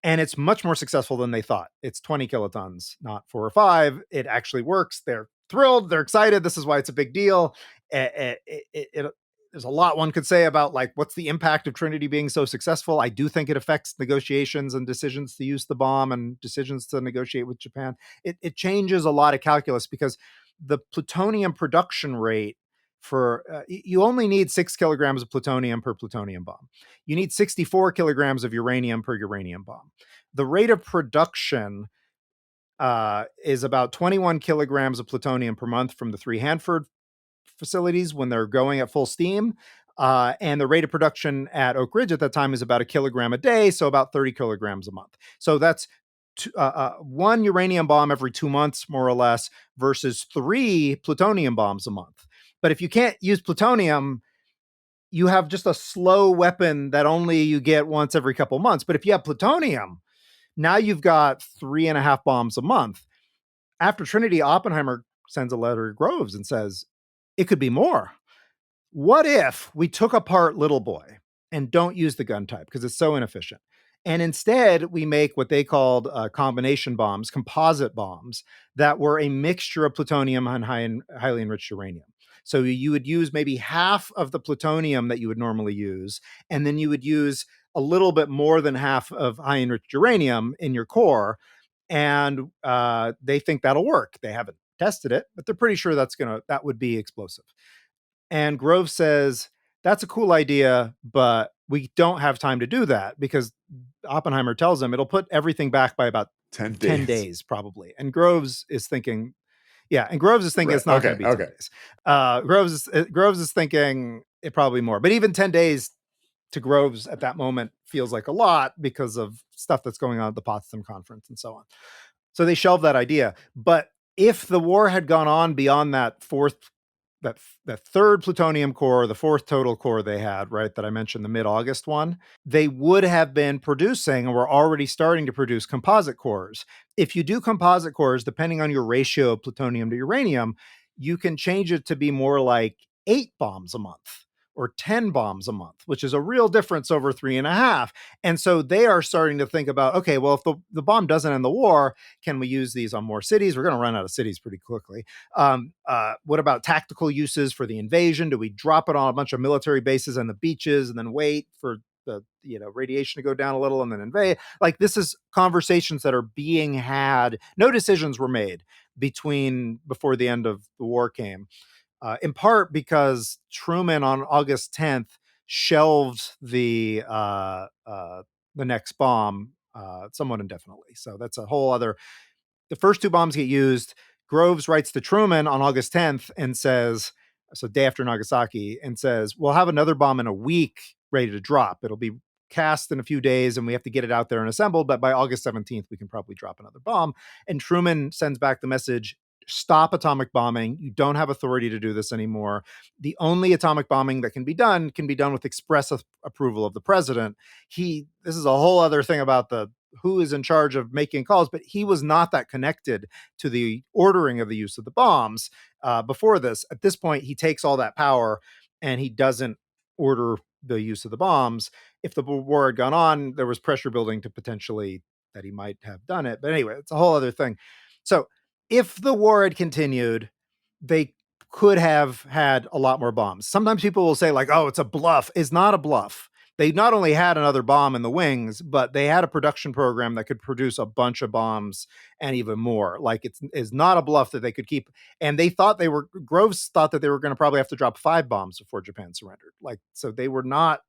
and it's much more successful than they thought. It's 20 kilotons, not 4 or 5. It actually works. They're thrilled. They're excited. This is why it's a big deal. There's a lot one could say about, like, what's the impact of Trinity being so successful. I do think it affects negotiations and decisions to use the bomb and decisions to negotiate with Japan. It changes a lot of calculus, because the plutonium production rate for you only need 6 kilograms of plutonium per plutonium bomb. You need 64 kilograms of uranium per uranium bomb. The rate of production is about 21 kilograms of plutonium per month from the 3 Hanford facilities when they're going at full steam. And the rate of production at Oak Ridge at that time is about 1 kilogram a day, so about 30 kilograms a month. So that's 1 uranium bomb every 2 months, more or less, versus 3 plutonium bombs a month. But if you can't use plutonium, you have just a slow weapon that only you get once every couple months. But if you have plutonium, now you've got 3.5 bombs a month. After Trinity, Oppenheimer sends a letter to Groves and says, it could be more. What if we took apart Little Boy and don't use the gun type because it's so inefficient? And instead, we make what they called combination bombs, composite bombs, that were a mixture of plutonium and highly enriched uranium. So you would use maybe half of the plutonium that you would normally use, and then you would use a little bit more than half of high enriched uranium in your core. And they think that'll work. They haven't tested it, but they're pretty sure that would be explosive. And Grove says, that's a cool idea, but we don't have time to do that, because Oppenheimer tells him it'll put everything back by about 10 days probably. And Groves is thinking, right. It's not going to be 10 days. Groves is thinking it probably more, but even 10 days to Groves at that moment feels like a lot because of stuff that's going on at the Potsdam conference and so on. So they shelved that idea. But if the war had gone on beyond that third plutonium core, the 4th total core they had, right, that I mentioned, the mid-August one, they would have been producing, and were already starting to produce, composite cores. If you do composite cores, depending on your ratio of plutonium to uranium, you can change it to be more like 8 bombs a month or 10 bombs a month, which is a real difference over 3.5. And so they are starting to think about, okay, well, if the bomb doesn't end the war, can we use these on more cities? We're going to run out of cities pretty quickly. What about tactical uses for the invasion? Do we drop it on a bunch of military bases and the beaches and then wait for the radiation to go down a little and then invade? Like, this is conversations that are being had. No decisions were made before the end of the war came. In part because Truman on August 10th shelved the next bomb somewhat indefinitely. So that's a whole other. The first 2 bombs get used. Groves writes to Truman on August 10th and says, so day after Nagasaki, and says, we'll have another bomb in a week ready to drop. It'll be cast in a few days and we have to get it out there and assembled, but by August 17th, we can probably drop another bomb. And Truman sends back the message, stop atomic bombing. You don't have authority to do this anymore. The only atomic bombing that can be done with express approval of the president. This is a whole other thing about who is in charge of making calls, but he was not that connected to the ordering of the use of the bombs before this. At this point, he takes all that power and he doesn't order the use of the bombs. If the war had gone on, there was pressure building to potentially that he might have done it. But anyway, it's a whole other thing. So if the war had continued, they could have had a lot more bombs. Sometimes people will say, like, oh, it's a bluff. It's not a bluff. They not only had another bomb in the wings, but they had a production program that could produce a bunch of bombs and even more. Like, it's not a bluff that they could keep. And they thought Groves thought that they were going to probably have to drop 5 bombs before Japan surrendered. Like, so they were not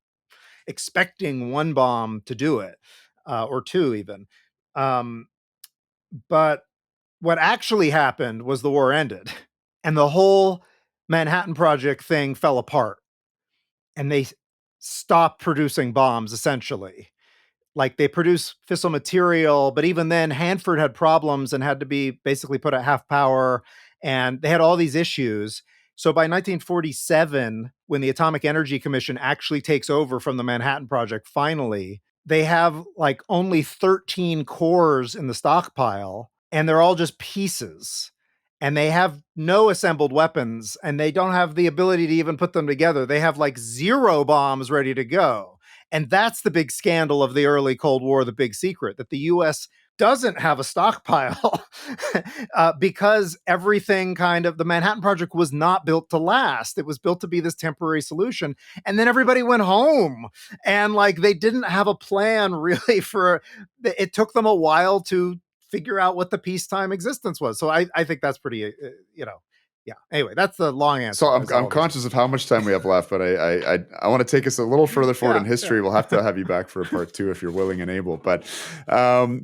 expecting 1 bomb to do it, or 2 even. But what actually happened was the war ended and the whole Manhattan Project thing fell apart, and they stopped producing bombs essentially. Like, they produce fissile material, but even then Hanford had problems and had to be basically put at half power, and they had all these issues. So by 1947, when the Atomic Energy Commission actually takes over from the Manhattan Project, finally, they have like only 13 cores in the stockpile, and they're all just pieces. And they have no assembled weapons, and they don't have the ability to even put them together. They have like 0 bombs ready to go. And that's the big scandal of the early Cold War, the big secret, that the US doesn't have a stockpile because everything the Manhattan Project was not built to last. It was built to be this temporary solution. And then everybody went home, and like, they didn't have a plan really it took them a while to figure out what the peacetime existence was. So I think that's pretty, yeah. Anyway, that's the long answer. So I'm conscious of how much time we have left, but I want to take us a little further forward in history. Yeah. We'll have to have you back for a part 2 if you're willing and able. But so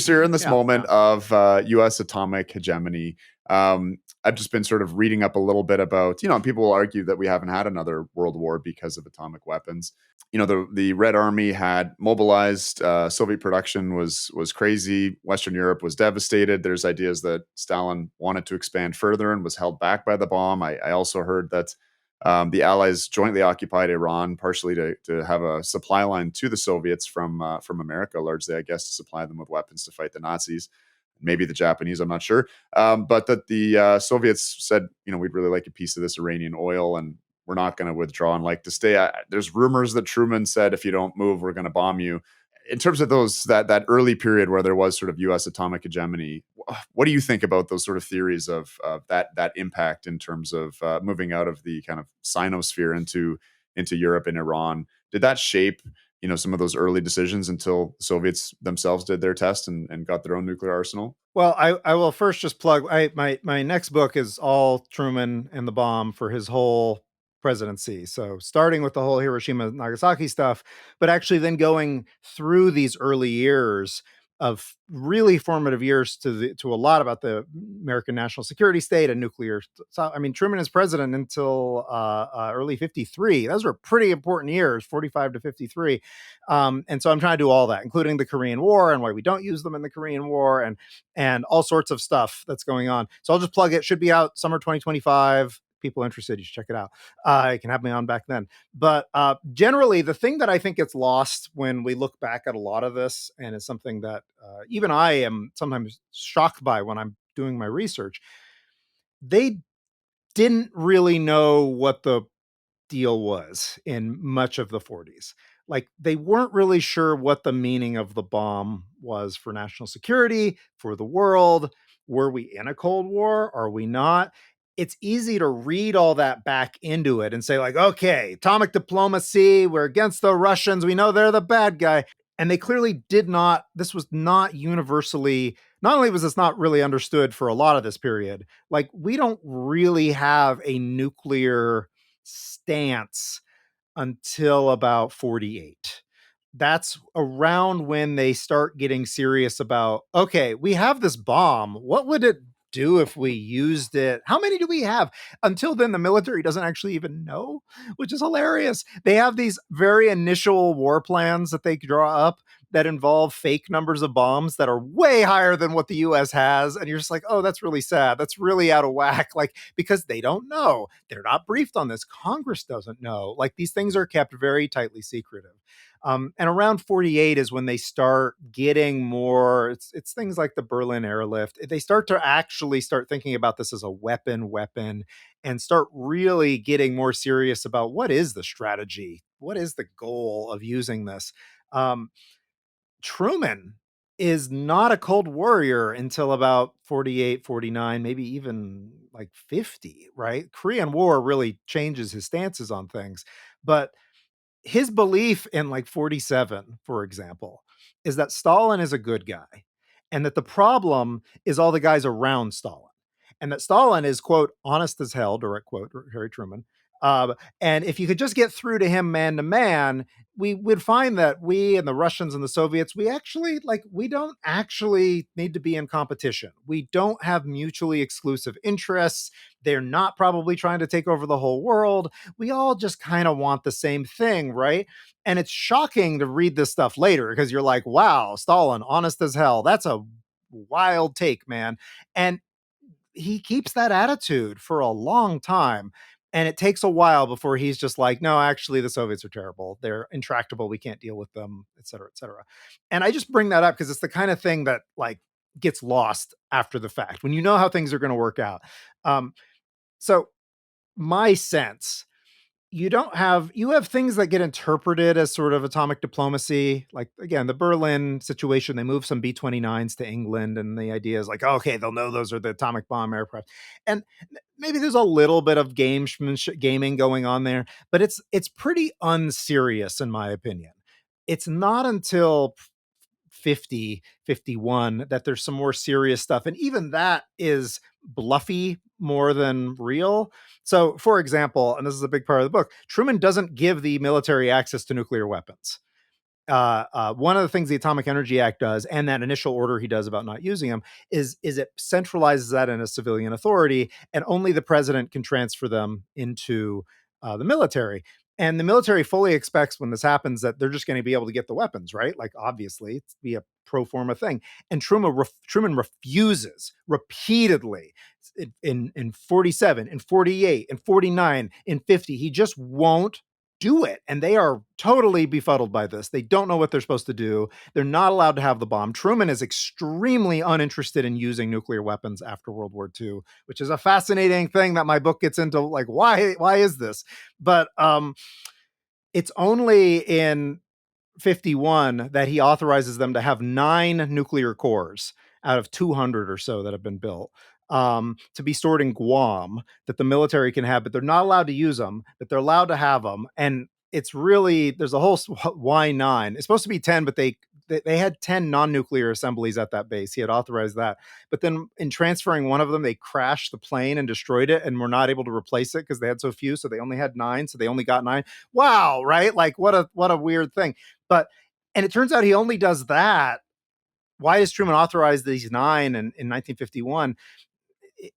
you're in this moment of U.S. atomic hegemony. I've just been sort of reading up a little bit about, people will argue that we haven't had another world war because of atomic weapons. The Red Army had mobilized. Soviet production was crazy. Western Europe was devastated. There's ideas that Stalin wanted to expand further and was held back by the bomb. I also heard that the Allies jointly occupied Iran, partially to have a supply line to the Soviets from America, largely, I guess, to supply them with weapons to fight the Nazis. Maybe the Japanese, I'm not sure. But that the Soviets said, we'd really like a piece of this Iranian oil, and we're not going to withdraw and like to stay. There's rumors that Truman said, if you don't move, we're going to bomb you. In terms of that early period where there was sort of U.S. atomic hegemony, what do you think about those sort of theories of that impact in terms of moving out of the kind of Sinosphere into Europe and Iran? Did that shape some of those early decisions until the Soviets themselves did their test and got their own nuclear arsenal? Well, I will first just plug my next book is all Truman and the bomb for his whole presidency. So starting with the whole Hiroshima Nagasaki stuff, but actually then going through these early years of really formative years to a lot about the American national security state and nuclear. So, I mean, Truman is president until early 53. Those were pretty important years, 45 to 53. And so I'm trying to do all that, including the Korean War and why we don't use them in the Korean War and all sorts of stuff that's going on. So I'll just plug it. Should be out summer 2025. People interested, you should check it out. You can have me on back then. But generally, the thing that I think gets lost when we look back at a lot of this, and is something that even I am sometimes shocked by when I'm doing my research, they didn't really know what the deal was in much of the 40s. Like, they weren't really sure what the meaning of the bomb was for national security, for the world. Were we in a Cold War? Are we not? It's easy to read all that back into it and say, like, okay, atomic diplomacy, we're against the Russians, we know they're the bad guy. And they clearly did not, this was not universally, not only was this not really understood for a lot of this period, like, we don't really have a nuclear stance until about 48. That's around when they start getting serious about, okay, we have this bomb. What would it do if we used it? How many do we have? Until then, the military doesn't actually even know, which is hilarious. They have these very initial war plans that they draw up that involve fake numbers of bombs that are way higher than what the US has. And you're just like, oh, that's really sad. That's really out of whack. Like, because they don't know. They're not briefed on this. Congress doesn't know. Like, these things are kept very tightly secretive. And around 48 is when they start getting more, it's things like the Berlin airlift. They start to actually start thinking about this as a weapon and start really getting more serious about what is the strategy? What is the goal of using this? Um, Truman is not a cold warrior until about 48, 49, maybe even like 50, right? Korean War really changes his stances on things. But his belief in like 47, for example, is that Stalin is a good guy and that the problem is all the guys around Stalin. And that Stalin is, quote, honest as hell, direct quote, Harry Truman. And if you could just get through to him man to man, we would find that we and the Russians and the Soviets, we don't actually need to be in competition. We don't have mutually exclusive interests. They're not probably trying to take over the whole world. We all just kind of want the same thing, right? And it's shocking to read this stuff later because you're like, wow, Stalin, honest as hell. That's a wild take, man. And he keeps that attitude for a long time. And it takes a while before he's just like, no, actually, the Soviets are terrible. They're intractable. We can't deal with them, et cetera, et cetera. And I just bring that up because it's the kind of thing that like gets lost after the fact when you know how things are going to work out. So my sense, you have things that get interpreted as sort of atomic diplomacy, like again the Berlin situation. They move some B-29s to England and the idea is like, okay, they'll know those are the atomic bomb aircraft. And maybe there's a little bit of gaming going on there, but it's pretty unserious in my opinion. It's not until 50, 51 that there's some more serious stuff, and even that is bluffy more than real. So for example, and this is a big part of the book, Truman doesn't give the military access to nuclear weapons. One of the things the Atomic Energy Act does, and that initial order he does about not using them, is it centralizes that in a civilian authority, and only the president can transfer them into the military. And the military fully expects when this happens that they're just going to be able to get the weapons, right? Like obviously, it's be a pro forma thing. And Truman refuses repeatedly in 47, in 48, in 49, in 50. He just won't do it. And they are totally befuddled by this. They don't know what they're supposed to do. They're not allowed to have the bomb. Truman is extremely uninterested in using nuclear weapons after World War II, which is a fascinating thing that my book gets into. Like, why is this? But it's only in 51 that he authorizes them to have 9 nuclear cores out of 200 or so that have been built, to be stored in Guam, that the military can have, but they're not allowed to use them, but they're allowed to have them. And it's really, there's a whole why 9. It's supposed to be 10, but they had 10 non-nuclear assemblies at that base. He had authorized that. But then in transferring one of them, they crashed the plane and destroyed it and were not able to replace it because they had so few. So they only had 9. So they only got 9. Wow, right? Like what a weird thing. But and it turns out he only does that. Why does Truman authorize these 9 in 1951?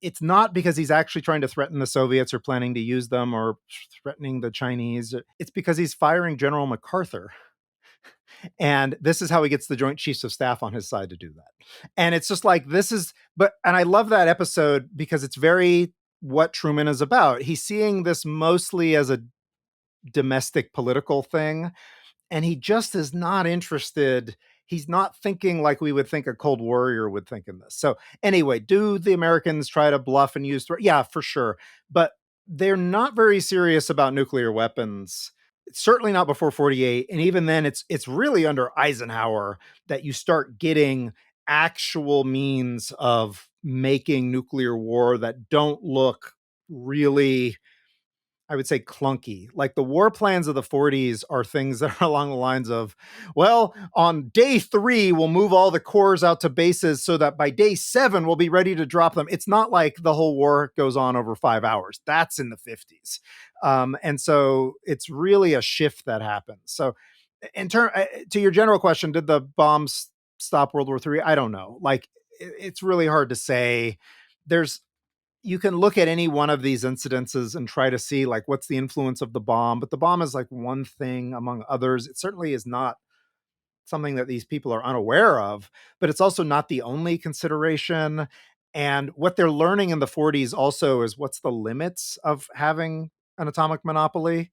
It's not because he's actually trying to threaten the Soviets or planning to use them or threatening the Chinese. It's because he's firing General MacArthur. And this is how he gets the Joint Chiefs of Staff on his side to do that. And it's just like, and I love that episode because it's very what Truman is about. He's seeing this mostly as a domestic political thing, and he just is not interested. He's not thinking like we would think a Cold Warrior would think in this. So anyway, do the Americans try to bluff and use yeah, for sure, but they're not very serious about nuclear weapons. It's certainly not before 48, and even then it's really under Eisenhower that you start getting actual means of making nuclear war that don't look really, I would say, clunky. Like the war plans of the 40s are things that are along the lines of, well, on day 3, we'll move all the cores out to bases so that by day 7, we'll be ready to drop them. It's not like the whole war goes on over 5 hours. That's in the 50s. And so it's really a shift that happens. So in turn, to your general question, did the bombs stop World War III? I don't know. Like, it's really hard to say. There's You can look at any one of these incidences and try to see like what's the influence of the bomb, but the bomb is like one thing among others. It certainly is not something that these people are unaware of, but it's also not the only consideration. And what they're learning in the 40s also is what's the limits of having an atomic monopoly.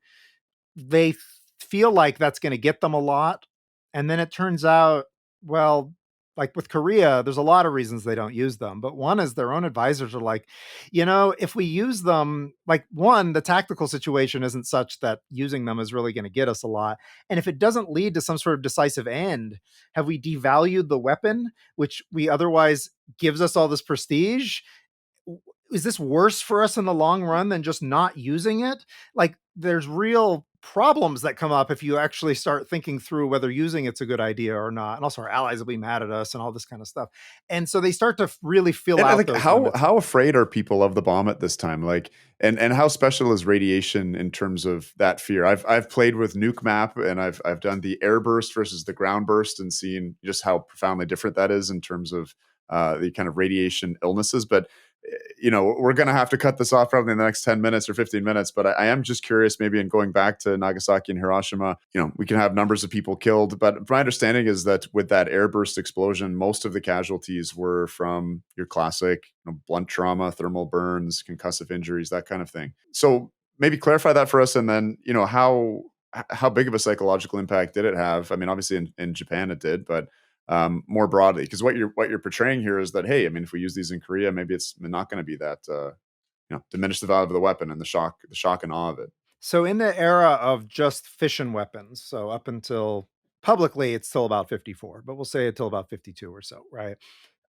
They feel like that's going to get them a lot. And then it turns out, well, like with Korea, there's a lot of reasons they don't use them. But one is their own advisors are like, if we use them, like one, the tactical situation isn't such that using them is really going to get us a lot. And if it doesn't lead to some sort of decisive end, have we devalued the weapon, which we otherwise gives us all this prestige? Is this worse for us in the long run than just not using it? Like, there's real problems that come up if you actually start thinking through whether using it's a good idea or not. And also, our allies will be mad at us and all this kind of stuff. And so they start to really fill And out like, those how limits. how afraid are people of the bomb at this time? Like, and how special is radiation in terms of that fear? I've played with Nuke Map, and I've done the Airburst versus the Groundburst, and seen just how profoundly different that is in terms of the kind of radiation illnesses. But we're going to have to cut this off probably in the next 10 minutes or 15 minutes. But I am just curious, maybe in going back to Nagasaki and Hiroshima, we can have numbers of people killed. But my understanding is that with that airburst explosion, most of the casualties were from your classic blunt trauma, thermal burns, concussive injuries, that kind of thing. So maybe clarify that for us. And then, how big of a psychological impact did it have? I mean, obviously in Japan it did, but more broadly, because what you're portraying here is that, hey, I mean, if we use these in Korea, maybe it's not going to be that diminish the value of the weapon and the shock and awe of it. So in the era of just fission weapons, so up until publicly, it's still about 54, but we'll say until about 52 or so, right?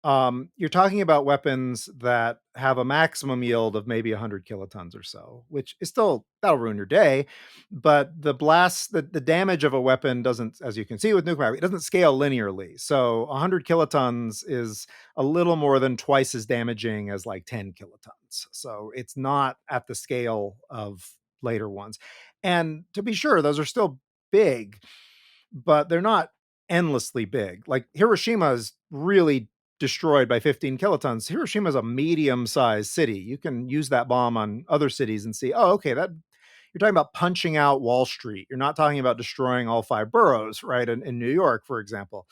You're talking about weapons that have a maximum yield of maybe 100 kilotons or so, which is still, that'll ruin your day. But the blast, the damage of a weapon doesn't, as you can see with nuclear, it doesn't scale linearly. So 100 kilotons is a little more than twice as damaging as like 10 kilotons. So it's not at the scale of later ones. And to be sure, those are still big, but they're not endlessly big. Like Hiroshima is really destroyed by 15 kilotons. Hiroshima is a medium-sized city. You can use that bomb on other cities and see, oh, okay, that you're talking about punching out Wall Street. You're not talking about destroying all five boroughs, right? In New York, for example,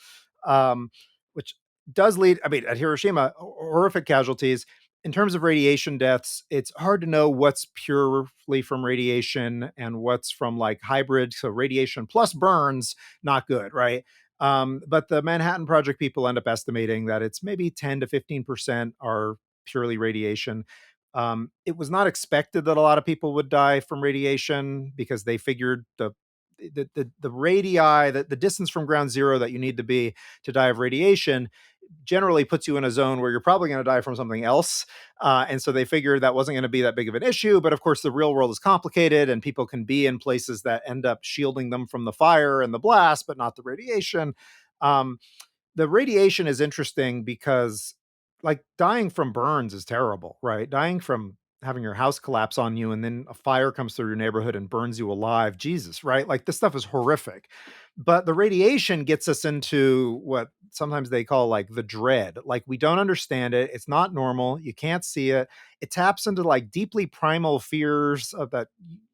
which does lead. I mean, at Hiroshima, horrific casualties. In terms of radiation deaths, it's hard to know what's purely from radiation and what's from like hybrid. So radiation plus burns, not good, right? But the Manhattan Project people end up estimating that it's maybe 10 to 15% are purely radiation. It was not expected that a lot of people would die from radiation because they figured the radii, the distance from ground zero that you need to be to die of radiation generally puts you in a zone where you're probably going to die from something else. And so they figured that wasn't going to be that big of an issue. But of course, the real world is complicated and people can be in places that end up shielding them from the fire and the blast, but not the radiation. Um, the radiation is interesting because, like, dying from burns is terrible, right? Dying from having your house collapse on you and then a fire comes through your neighborhood and burns you alive. Jesus, right? Like, this stuff is horrific. But the radiation gets us into what sometimes they call like the dread. Like, we don't understand it. It's not normal. You can't see it. It taps into like deeply primal fears of that,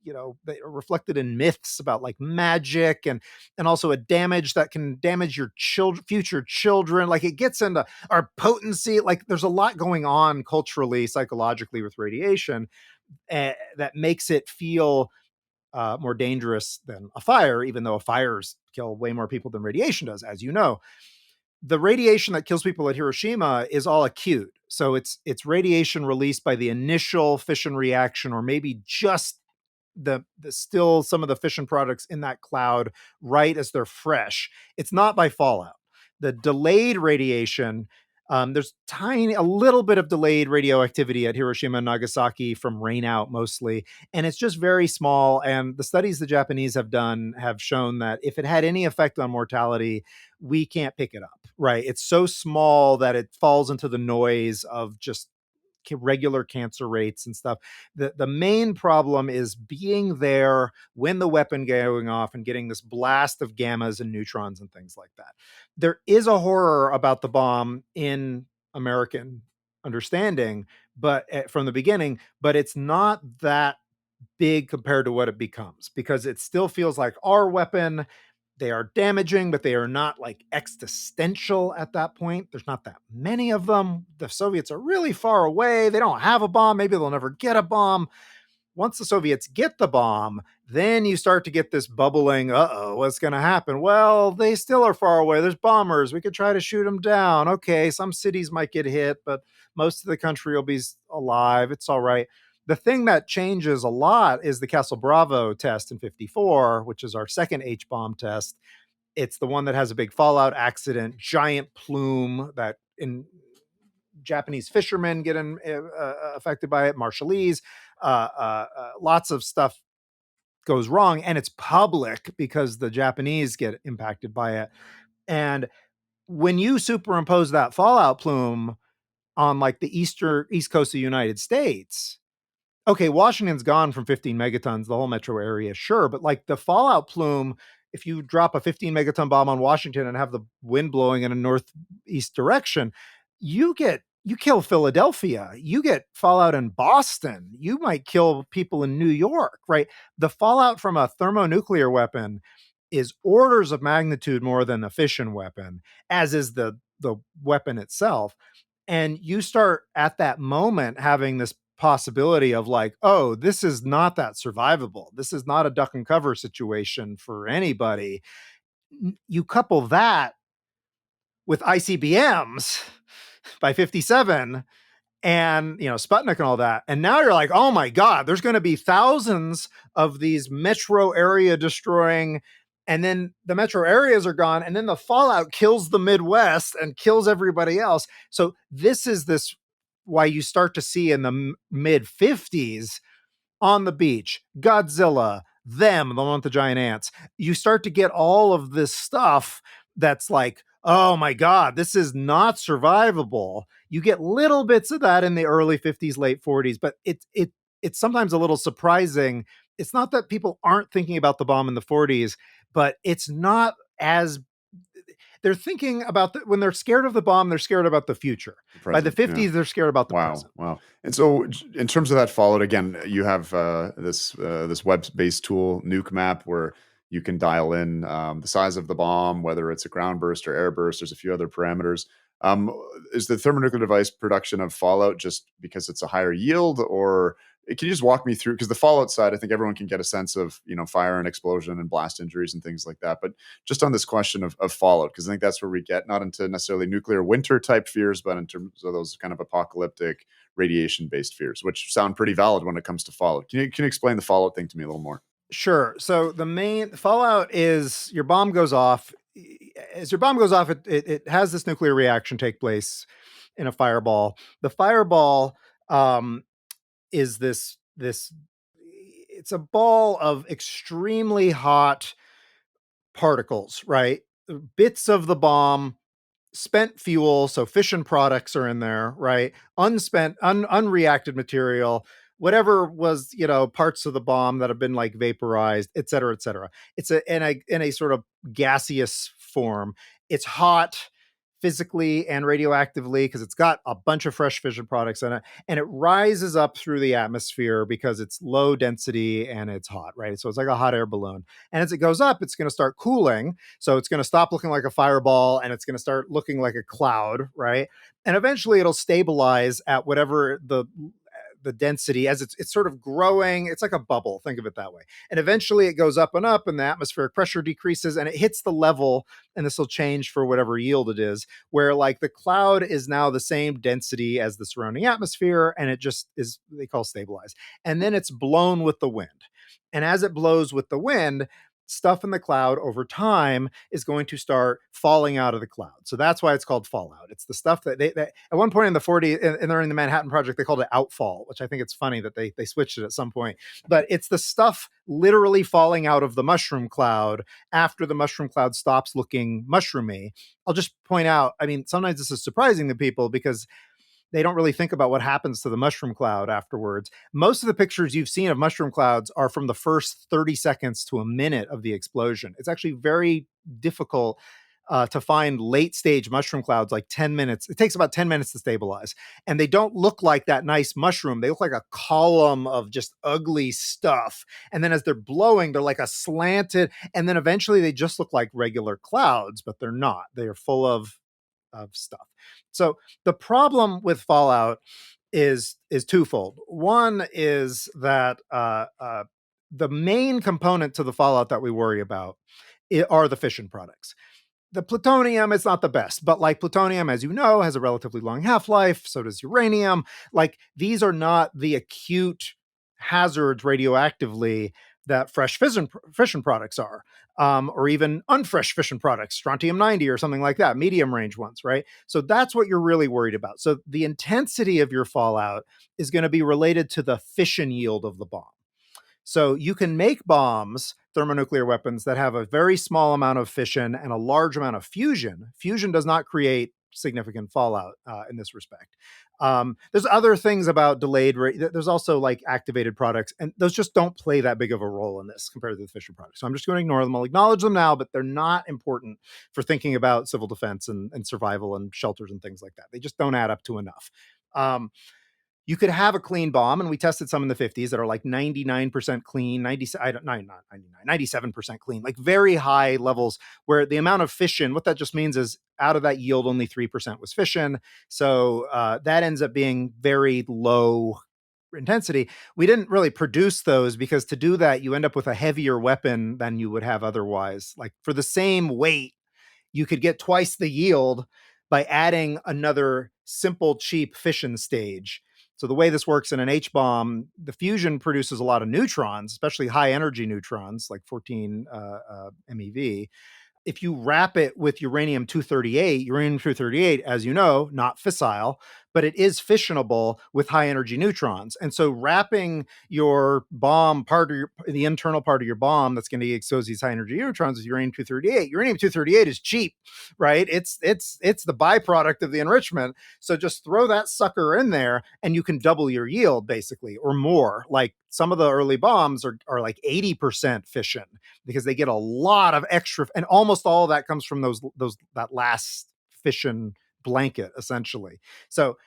that are reflected in myths about like magic and also a damage that can damage your future children. Like, it gets into our potency. Like, there's a lot going on culturally, psychologically with radiation that makes it feel more dangerous than a fire, even though fires kill way more people than radiation does, as you know. The radiation that kills people at Hiroshima is all acute. So it's radiation released by the initial fission reaction, or maybe just the still some of the fission products in that cloud right as they're fresh. It's not by fallout. The delayed radiation, there's a little bit of delayed radioactivity at Hiroshima and Nagasaki from rainout mostly, and it's just very small. And the studies the Japanese have done have shown that if it had any effect on mortality, we can't pick it up, right? It's so small that it falls into the noise of just regular cancer rates and stuff. The main problem is being there when the weapon going off and getting this blast of gammas and neutrons and things like that. There is a horror about the bomb in American understanding, but from the beginning, but it's not that big compared to what it becomes, because it still feels like our weapon. They are damaging, but they are not like existential at that point. There's not that many of them. The Soviets are really far away. They don't have a bomb. Maybe they'll never get a bomb. Once the Soviets get the bomb, Then you start to get this bubbling, what's going to happen? Well, they still are far away. There's bombers. We could try to shoot them down. Okay, some cities might get hit, but most of the country will be alive. It's all right. The thing that changes a lot is the Castle Bravo test in 54, which is our second H bomb test. It's the one that has a big fallout accident, giant plume that in Japanese fishermen get affected by it, Marshallese, lots of stuff goes wrong, and it's public because the Japanese get impacted by it. And when you superimpose that fallout plume on like the east coast of the United States, okay, Washington's gone from 15 megatons, the whole metro area, sure, but like the fallout plume, if you drop a 15 megaton bomb on Washington and have the wind blowing in a northeast direction, you kill Philadelphia, you get fallout in Boston, you might kill people in New York, right? The fallout from a thermonuclear weapon is orders of magnitude more than a fission weapon, as is the weapon itself. And you start at that moment having this possibility of like, oh, this is not that survivable. This is not a duck and cover situation for anybody. You couple that with ICBMs by 57 and Sputnik and all that, and now you're like, oh my god, there's going to be thousands of these metro area destroying, and then the metro areas are gone, and then the fallout kills the Midwest and kills everybody else. So this is why you start to see in the mid 50s on the beach, Godzilla, them, the one with the giant ants. You start to get all of this stuff that's like, oh my God, this is not survivable. You get little bits of that in the early 50s, late 40s, but it's sometimes a little surprising. It's not that people aren't thinking about the bomb in the 40s, but it's not as they're thinking about when they're scared of the bomb, they're scared about the future. By the 50s, yeah, they're scared about the present. Wow. And so in terms of that fallout, again, you have this web-based tool, Nuke Map, where you can dial in the size of the bomb, whether it's a ground burst or airburst. There's a few other parameters. Is the thermonuclear device production of fallout just because it's a higher yield, or can you just walk me through? Because the fallout side, I think everyone can get a sense of, fire and explosion and blast injuries and things like that. But just on this question of fallout, because I think that's where we get not into necessarily nuclear winter type fears, but in terms of those kind of apocalyptic radiation based fears, which sound pretty valid when it comes to fallout. Can you explain the fallout thing to me a little more? Sure. So the main fallout is your bomb goes off. As your bomb goes off, it has this nuclear reaction take place in a fireball. The fireball is this it's a ball of extremely hot particles, right? Bits of the bomb, spent fuel, so fission products are in there, right? Unspent, unreacted material, whatever was, parts of the bomb that have been like vaporized, et cetera, et cetera. It's in a sort of gaseous form. It's hot physically and radioactively because it's got a bunch of fresh fission products in it, and it rises up through the atmosphere because it's low density and it's hot, right? So it's like a hot air balloon, and as it goes up, it's going to start cooling, so it's going to stop looking like a fireball and it's going to start looking like a cloud, right? And eventually it'll stabilize at whatever the density as it's sort of growing. It's like a bubble, think of it that way. And eventually it goes up and up and the atmospheric pressure decreases and it hits the level, and this will change for whatever yield it is, where like the cloud is now the same density as the surrounding atmosphere, and it just is, they call stabilized. And then it's blown with the wind. And as it blows with the wind, stuff in the cloud over time is going to start falling out of the cloud. So that's why it's called fallout. It's the stuff that at one point in the 40s, and they're in the Manhattan Project, they called it outfall, which I think it's funny that they switched it at some point. But it's the stuff literally falling out of the mushroom cloud after the mushroom cloud stops looking mushroomy. I'll just point out, I mean, sometimes this is surprising to people because they don't really think about what happens to the mushroom cloud afterwards. Most of the pictures you've seen of mushroom clouds are from the first 30 seconds to a minute of the explosion. It's actually very difficult to find late stage mushroom clouds, like 10 minutes. It takes about 10 minutes to stabilize. And they don't look like that nice mushroom. They look like a column of just ugly stuff. And then as they're blowing, they're like a slanted, and then eventually they just look like regular clouds, but they're not. They are full of stuff. So the problem with fallout is twofold. One is that the main component to the fallout that we worry about are the fission products. The plutonium is not the best, but like plutonium, as you know, has a relatively long half-life. So does uranium. Like these are not the acute hazards radioactively that fresh fission products are, or even unfresh fission products, strontium 90 or something like that, medium range ones, right? So that's what you're really worried about. So the intensity of your fallout is going to be related to the fission yield of the bomb. So you can make bombs, thermonuclear weapons, that have a very small amount of fission and a large amount of fusion. Fusion does not create significant fallout in this respect. There's other things about there's also like activated products, and those just don't play that big of a role in this compared to the fission products. So I'm just going to ignore them. I'll acknowledge them now, but they're not important for thinking about civil defense and survival and shelters and things like that. They just don't add up to enough. You could have a clean bomb, and we tested some in the 50s that are like 99% clean, 97% clean, like very high levels where the amount of fission, what that just means is out of that yield, only 3% was fission. So that ends up being very low intensity. We didn't really produce those because to do that, you end up with a heavier weapon than you would have otherwise. Like for the same weight, you could get twice the yield by adding another simple, cheap fission stage. So the way this works in an H-bomb, the fusion produces a lot of neutrons, especially high energy neutrons, like 14 MeV. If you wrap it with uranium 238, as you know, not fissile, but it is fissionable with high energy neutrons. And so wrapping your bomb the internal part of your bomb that's going to expose these high energy neutrons with uranium 238 is cheap, right? It's the byproduct of the enrichment. So just throw that sucker in there and you can double your yield basically, or more. Like some of the early bombs are like 80% fission because they get a lot of extra, and almost all of that comes from that last fission blanket, essentially. So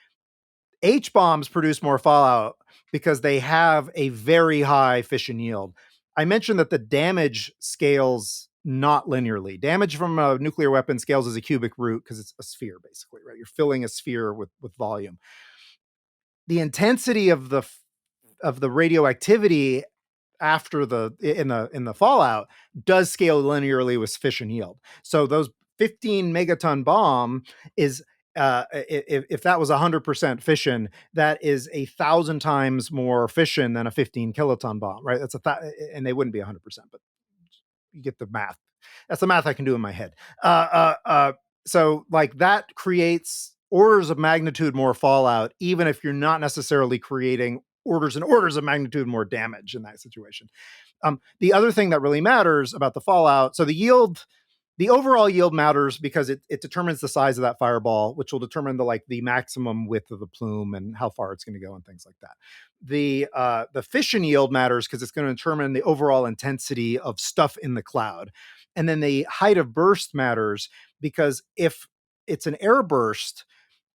H bombs produce more fallout because they have a very high fission yield. I mentioned that the damage scales not linearly. Damage from a nuclear weapon scales as a cubic root because it's a sphere, basically, right? You're filling a sphere with volume. The intensity of the radioactivity after in the fallout does scale linearly with fission yield. So those 15 megaton bomb is if that was 100% fission, that is 1,000 times more fission than a 15 kiloton bomb, right? And they wouldn't be 100%, but you get the math. That's the math I can do in my head. So like that creates orders of magnitude more fallout, even if you're not necessarily creating orders and orders of magnitude more damage in that situation. The other thing that really matters about the fallout, so the overall yield matters because it determines the size of that fireball, which will determine the maximum width of the plume and how far it's going to go and things like that. The fission yield matters because it's going to determine the overall intensity of stuff in the cloud. And then the height of burst matters because if it's an airburst,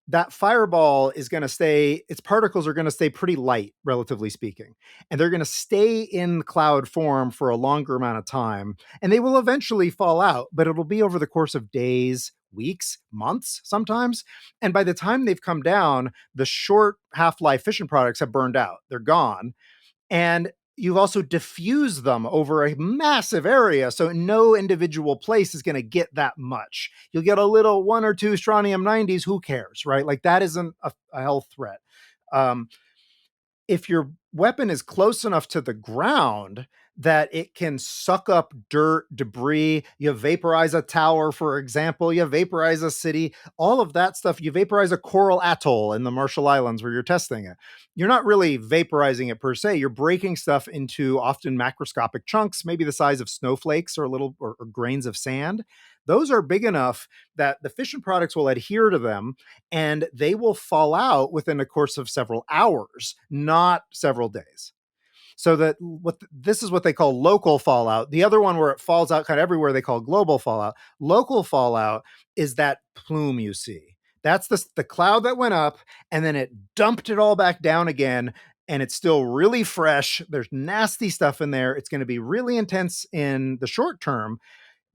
that fireball is going to its particles are going to stay pretty light, relatively speaking. And they're going to stay in cloud form for a longer amount of time. And they will eventually fall out, but it'll be over the course of days, weeks, months sometimes. And by the time they've come down, the short half-life fission products have burned out. They're gone. And you've also diffused them over a massive area. So no individual place is going to get that much. You'll get a little 1 or 2 strontium 90s. Who cares, right? Like that isn't a health threat. If your weapon is close enough to the ground that it can suck up dirt, debris, you vaporize a tower, for example, you vaporize a city, all of that stuff, you vaporize a coral atoll in the Marshall Islands where you're testing it. You're not really vaporizing it per se. You're breaking stuff into often macroscopic chunks, maybe the size of snowflakes or or grains of sand. Those are big enough that the fission products will adhere to them and they will fall out within the course of several hours, not several days. So that this is what they call local fallout. The other one where it falls out kind of everywhere, they call global fallout. Local fallout is that plume you see. That's the cloud that went up and then it dumped it all back down again. And it's still really fresh. There's nasty stuff in there. It's going to be really intense in the short term.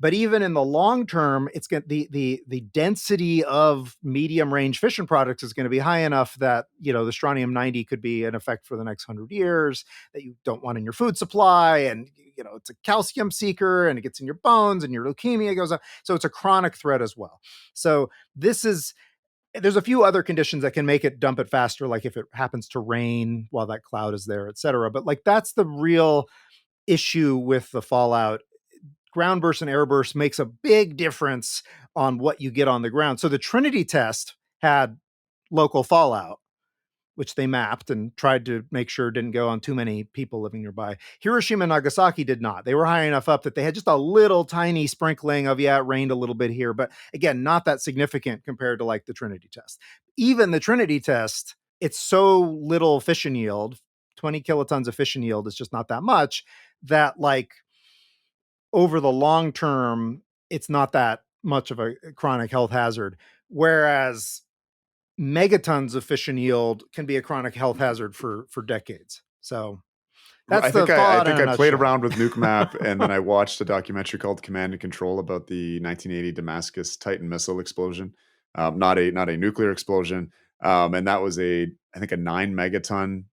But even in the long term, it's going the density of medium range fission products is going to be high enough that, the strontium 90 could be in effect for the next 100 years, that you don't want in your food supply. And, it's a calcium seeker, and it gets in your bones, and your leukemia goes up. So it's a chronic threat as well. So there's a few other conditions that can make it dump it faster, like if it happens to rain while that cloud is there, et cetera. But like, that's the real issue with the fallout. Groundburst and airburst makes a big difference on what you get on the ground. So the Trinity test had local fallout, which they mapped and tried to make sure didn't go on too many people living nearby. Hiroshima and Nagasaki did not. They were high enough up that they had just a little tiny sprinkling of, it rained a little bit here, but again, not that significant compared to like the Trinity test. Even the Trinity test, it's so little fission yield, 20 kilotons of fission yield is just not that much, that like over the long term, it's not that much of a chronic health hazard. Whereas megatons of fission yield can be a chronic health hazard for decades. So that's the I fallout in think a I played nutshell. around with Nuke Map, and then I watched a documentary called Command and Control about the 1980 Damascus Titan missile explosion. Not a nuclear explosion, and that was I think a 9 megaton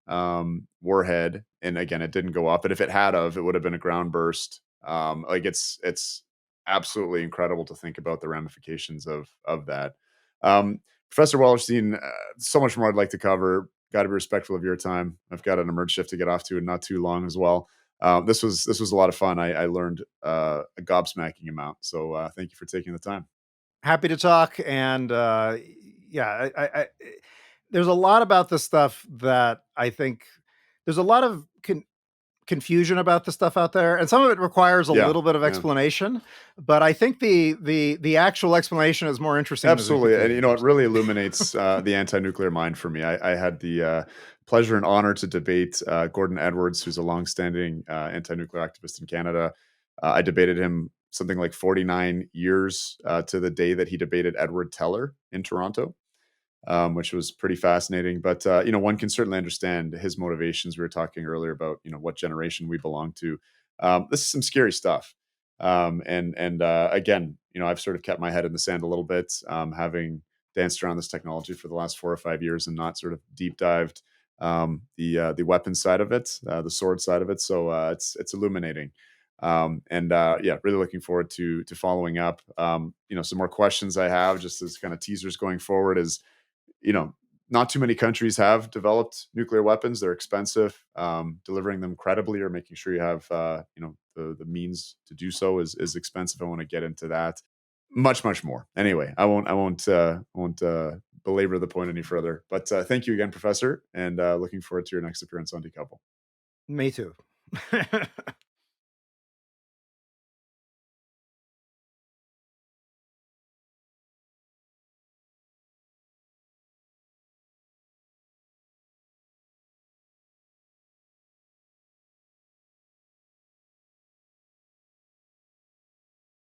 warhead. And again, it didn't go up, but if it had of, it would have been a ground burst. Like it's absolutely incredible to think about the ramifications of that. Professor Wallerstein, so much more I'd like to cover. Got to be respectful of your time. I've got an emerge shift to get off to in not too long as well. This was a lot of fun. I learned a gobsmacking amount. So thank you for taking the time. Happy to talk. And yeah, there's a lot about this stuff that I think there's a lot of confusion about the stuff out there, and some of it requires a Yeah, little bit of yeah. explanation. But I think the actual explanation is more interesting than the Absolutely, and confusion it really illuminates the anti-nuclear mind for me. I had the pleasure and honor to debate Gordon Edwards, who's a longstanding anti-nuclear activist in Canada. I debated him something like 49 years to the day that he debated Edward Teller in Toronto, which was pretty fascinating. But one can certainly understand his motivations. We were talking earlier about what generation we belong to. This is some scary stuff. And again, I've sort of kept my head in the sand a little bit, having danced around this technology for the last 4 or 5 years and not sort of deep dived the weapons side of it, the sword side of it. So it's illuminating. And yeah, really looking forward to following up. Some more questions I have just as kind of teasers going forward is, you know, not too many countries have developed nuclear weapons. They're expensive. Delivering them credibly or making sure you have, the means to do so is expensive. I want to get into that much more. Anyway, I won't belabor the point any further. But thank you again, Professor, and looking forward to your next appearance on Decouple. Me too.